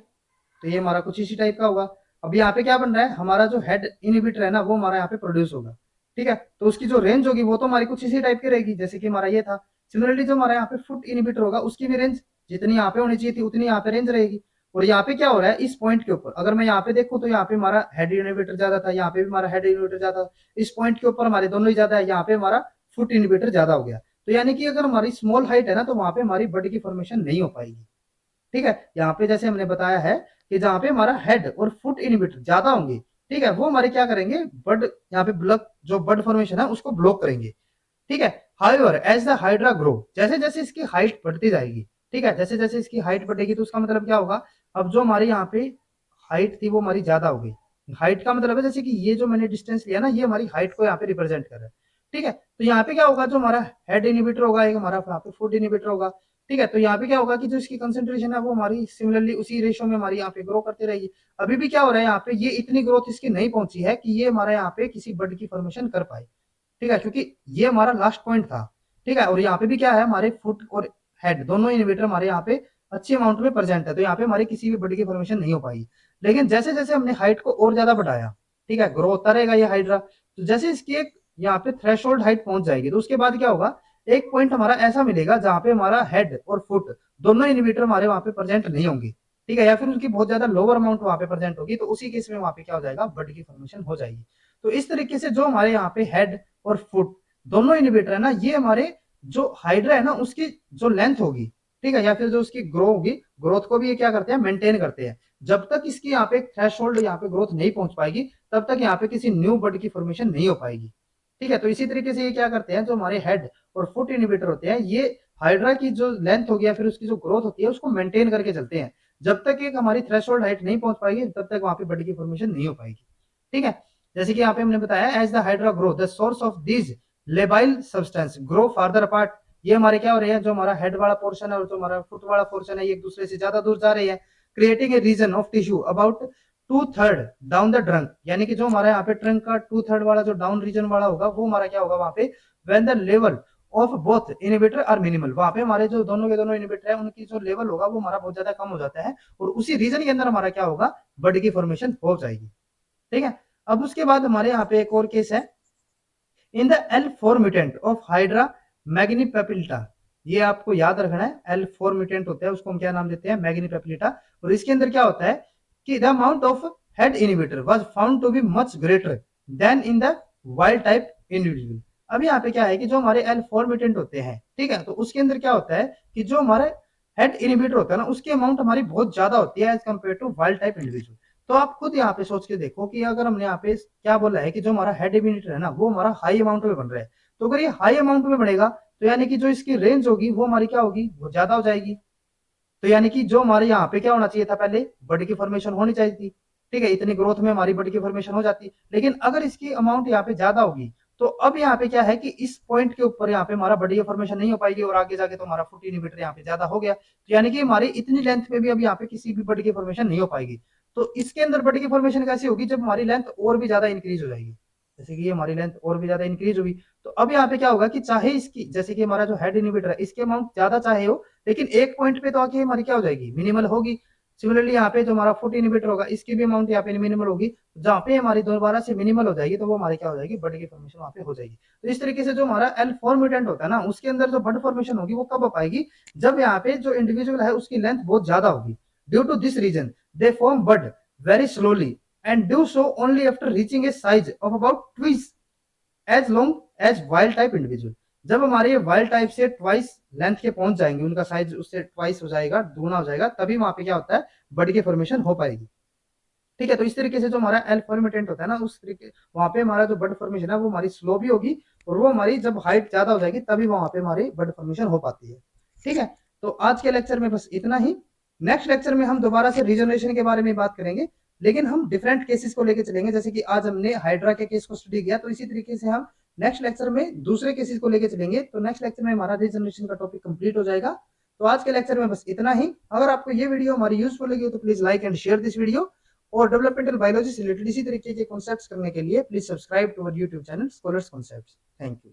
तो ये हमारा कुछ इसी टाइप का होगा। अब यहाँ पे क्या बन रहा है, हमारा जो हेड इनिबिटर है ना वो हमारा यहाँ पे प्रोड्यूस होगा। ठीक है, तो उसकी जो रेंज होगी वो तो हमारी कुछ इसी टाइप की रहेगी जैसे कि हमारा ये था। सिमिलरली जो हमारा यहाँ पे फुट इनिबिटर होगा उसकी भी रेंज जितनी यहाँ पे होनी चाहिए थी उतनी यहाँ पे रेंज रहेगी। और यहाँ पे क्या हो रहा है, इस पॉइंट के ऊपर अगर मैं यहाँ पे देखूं तो यहाँ पे हमारा हेड इनिबिटर ज्यादा था, यहाँ पे भी हमारा हेड इनिबिटर ज्यादा था, इस पॉइंट के ऊपर हमारे दोनों ही ज्यादा है, यहाँ पे हमारा फुट इनिबिटर ज्यादा हो गया। तो यानी कि अगर हमारी स्मॉल हाइट है ना तो वहां पे हमारी बड की फॉर्मेशन नहीं हो पाएगी। ठीक है, यहाँ पे जैसे हमने बताया है कि जहाँ पे हमारा हेड और फुट इनिबिटर ज्यादा होंगे, ठीक है, वो हमारे क्या करेंगे, बड यहाँ पे ब्लॉक जो बड फॉर्मेशन है उसको ब्लॉक करेंगे। ठीक है, however as the hydra grow, जैसे जैसे इसकी हाइट बढ़ती जाएगी, ठीक है, जैसे जैसे इसकी हाइट बढ़ेगी तो उसका मतलब क्या होगा, अब जो हमारी यहाँ पे हाइट थी वो हमारी ज्यादा हो गई। हाइट का मतलब है जैसे कि ये जो मैंने डिस्टेंस लिया ना, ये हमारी हाइट को यहाँ पे रिप्रेजेंट कर रहा है। ठीक है, तो यहाँ पे क्या होगा, जो हमारा हेड इनिबिटर होगा एक हमारा यहाँ पे फुट इनिबिटर होगा। ठीक है, तो यहाँ पे क्या होगा कि जो इसकी कंसेंट्रेशन है वो हमारी सिमिलरली उसी रेशियो में हमारी यहाँ पे ग्रो करती रहेगी। अभी भी क्या हो रहा है, यहाँ पे ये इतनी ग्रोथ इसकी नहीं पहुंची है कि ये हमारा यहाँ पे किसी बड की फॉर्मेशन कर पाए। ठीक है, क्योंकि ये हमारा लास्ट पॉइंट था ठीक है। और यहाँ पे भी क्या है, हमारे फुट और हेड दोनों इनहिबिटर हमारे यहाँ पे अच्छी अमाउंट में प्रेजेंट है, तो यहाँ पे हमारी किसी भी बॉडी की फॉर्मेशन नहीं हो पाएगी। लेकिन जैसे जैसे हमने हाइट को और ज्यादा बढ़ाया, ठीक है, ग्रो होता रहेगा ये हाइड्रा, तो जैसे इसकी एक यहाँ पे थ्रेशोल्ड हाइट पहुंच जाएगी, तो उसके बाद क्या होगा, एक पॉइंट हमारा ऐसा मिलेगा जहां पे हमारा हेड और फुट दोनों इनहिबिटर हमारे वहां पे प्रेजेंट नहीं होंगे, ठीक है, या फिर उनकी बहुत ज्यादा लोअर अमाउंट वहां पे प्रेजेंट होगी, तो उसी केस में वहां पे क्या हो जाएगा, बड की फॉर्मेशन हो जाएगी। तो इस तरीके से जो हमारे यहाँ पे हेड और फुट दोनों इनहिबिटर है ना, ये हमारे जो हाइड्रा है ना उसकी जो लेंथ होगी, ठीक है, या फिर जो उसकी ग्रो होगी, ग्रोथ को भी ये क्या करते हैं, मेंटेन करते हैं। जब तक इसकी यहाँ पे थ्रेशोल्ड यहाँ पे ग्रोथ नहीं पहुंच पाएगी, तब तक यहाँ पे किसी न्यू बड की फॉर्मेशन नहीं हो पाएगी, ठीक है। तो इसी तरीके से ये क्या करते हैं, जो हमारे हेड और फुट इनहिबिटर होते हैं, ये हाइड्रा की जो लेंथ होगी या फिर उसकी जो ग्रोथ होती है उसको मेंटेन करके चलते हैं। जब तक एक हमारी थ्रेशोल्ड हाइट नहीं पहुंच पाएगी, तब तक वहां पे बड की फॉर्मेशन नहीं हो पाएगी, ठीक है। जैसे कि यहाँ पे हमने बताया, as the hydra grow the source of this labile substance grow farther apart, ये हमारे क्या हो रहे हैं, जो हमारा हेड वाला पोर्शन है और जो हमारा फुट वाला पोर्शन है, ये एक दूसरे से ज्यादा दूर जा रहे हैं, creating a region of tissue about 2/3 down the trunk, यानी कि जो हमारा यहाँ पे ट्रंक का 2/3 वाला जो डाउन रीजन वाला होगा, वो हमारा क्या होगा वहां पे, when the level of both inhibitor are minimal, वहां पे हमारे जो दोनों के दोनों इनहिबिटर है उनकी जो लेवल होगा वो हमारा बहुत ज्यादा कम हो जाता है, और उसी रीजन के अंदर हमारा क्या होगा, बड की फॉर्मेशन हो जाएगी, ठीक है। अब उसके बाद हमारे यहाँ पे एक और केस है, in the L4 mutant of hydra magnipapillata, ये आपको याद रखना है, L4 म्यूटेंट होता है उसको हम क्या नाम देते हैं, मैग्नीपेपिलिटा। और इसके अंदर क्या होता है कि the amount of head inhibitor was found to be much greater than in the wild type individual. अब यहाँ पे क्या है कि जो हमारे L4 म्यूटेंट होते हैं, ठीक है, तो उसके अंदर क्या होता है कि जो हमारे हेड इनहिबिटर होता है ना, उसकी अमाउंट हमारी बहुत ज्यादा होती है as compare to wild type individual. तो आप खुद यहाँ पे सोच के देखो कि अगर हमने यहाँ पे क्या बोला है कि जो हमारा हेड इम्यूनिटर है ना, वो हमारा हाई अमाउंट में बन रहा है, तो अगर ये हाई अमाउंट में बढ़ेगा, तो यानी कि जो इसकी रेंज होगी वो हमारी क्या होगी, वो ज्यादा हो जाएगी। तो यानी कि जो हमारे यहाँ पे क्या होना चाहिए था, पहले बड की फॉर्मेशन होनी चाहिए थी, ठीक है, इतनी ग्रोथ में हमारी बड की फॉर्मेशन हो जाती। लेकिन अगर इसकी अमाउंट यहाँ पे ज्यादा होगी, तो अब यहाँ पे क्या है कि इस पॉइंट के ऊपर यहाँ पे हमारा बड की फॉर्मेशन नहीं हो पाएगी, और आगे जाके तो हमारा फुट इनहिबिटर यहाँ पे ज्यादा हो गया, तो यानी कि हमारी इतनी लेंथ में भी अब यहाँ पे किसी भी बड की फॉर्मेशन नहीं हो पाएगी। तो इसके अंदर बड की फॉर्मेशन कैसी होगी, जब हमारी लेंथ और भी ज्यादा इंक्रीज हो जाएगी, जैसे कि हमारी लेंथ और भी ज्यादा इंक्रीज होगी, तो अब यहाँ पे क्या होगा कि चाहे इसकी, जैसे कि हमारा जो हेड इनहिबिटर है, इसकी अमाउंट ज्यादा चाहे हो, लेकिन एक पॉइंट पे तो आके हमारी क्या हो जाएगी, मिनिमल होगी। सिमिलरली यहाँ पे जो हमारा फुट इनहिबिटर होगा, इसकी भी अमाउंट यहाँ पे मिनिमल होगी, जहाँ पे हमारी दोबारा से मिनिमल हो जाएगी, तो वो हमारी क्या हो जाएगी, बड की फॉर्मेशन वहां पे हो जाएगी। तो इस तरीके से जो हमारा L4 म्यूटेंट होता है ना, उसके अंदर जो बड फॉर्मेशन होगी वो कब हो पाएगी, जब यहाँ पे जो इंडिविजुअल है उसकी लेंथ बहुत ज्यादा होगी। Due to this region they form bud very slowly and do so only after reaching a size of about twice as long as wild type individual. जब हमारे वाइल्ड टाइप से ट्वाइस लेंथ के पहुंच जाएंगे, उनका साइज उससे twice हो जाएगा, दुगना हो जाएगा, तभी वहां पे क्या होता है, बड की फॉर्मेशन हो पाएगी, ठीक है। तो इस तरीके से जो हमारा एल फॉर्मेटेंट होता है ना, उस तरीके वहां पे हमारा जो बड फॉर्मेशन है वो हमारी स्लो भी होगी, और वो हमारी जब हाइट ज्यादा हो जाएगी तभी वहां पे हमारी बड फॉर्मेशन हो पाती है, ठीक है। तो आज के लेक्चर में बस इतना ही। नेक्स्ट लेक्चर में हम दोबारा से रीजनरेशन के बारे में बात करेंगे, लेकिन हम डिफरेंट केसेस को लेकर चलेंगे। जैसे कि आज हमने हाइड्रा के केस को स्टडी किया, तो इसी तरीके से हम नेक्स्ट लेक्चर में दूसरे केसेस को लेकर चलेंगे। तो नेक्स्ट लेक्चर में हमारा रीजनरेशन का टॉपिक कंप्लीट हो जाएगा। तो आज के लेक्चर में बस इतना ही। अगर आपको ये वीडियो हमारी यूजफुल लगी हो तो please like and share this video, और डेवलपमेंटल बायोलॉजी से रिलेटेड इसी तरीके के कॉन्सेप्ट्स करने के लिए please subscribe to our YouTube channel Scholars Concepts. Thank you.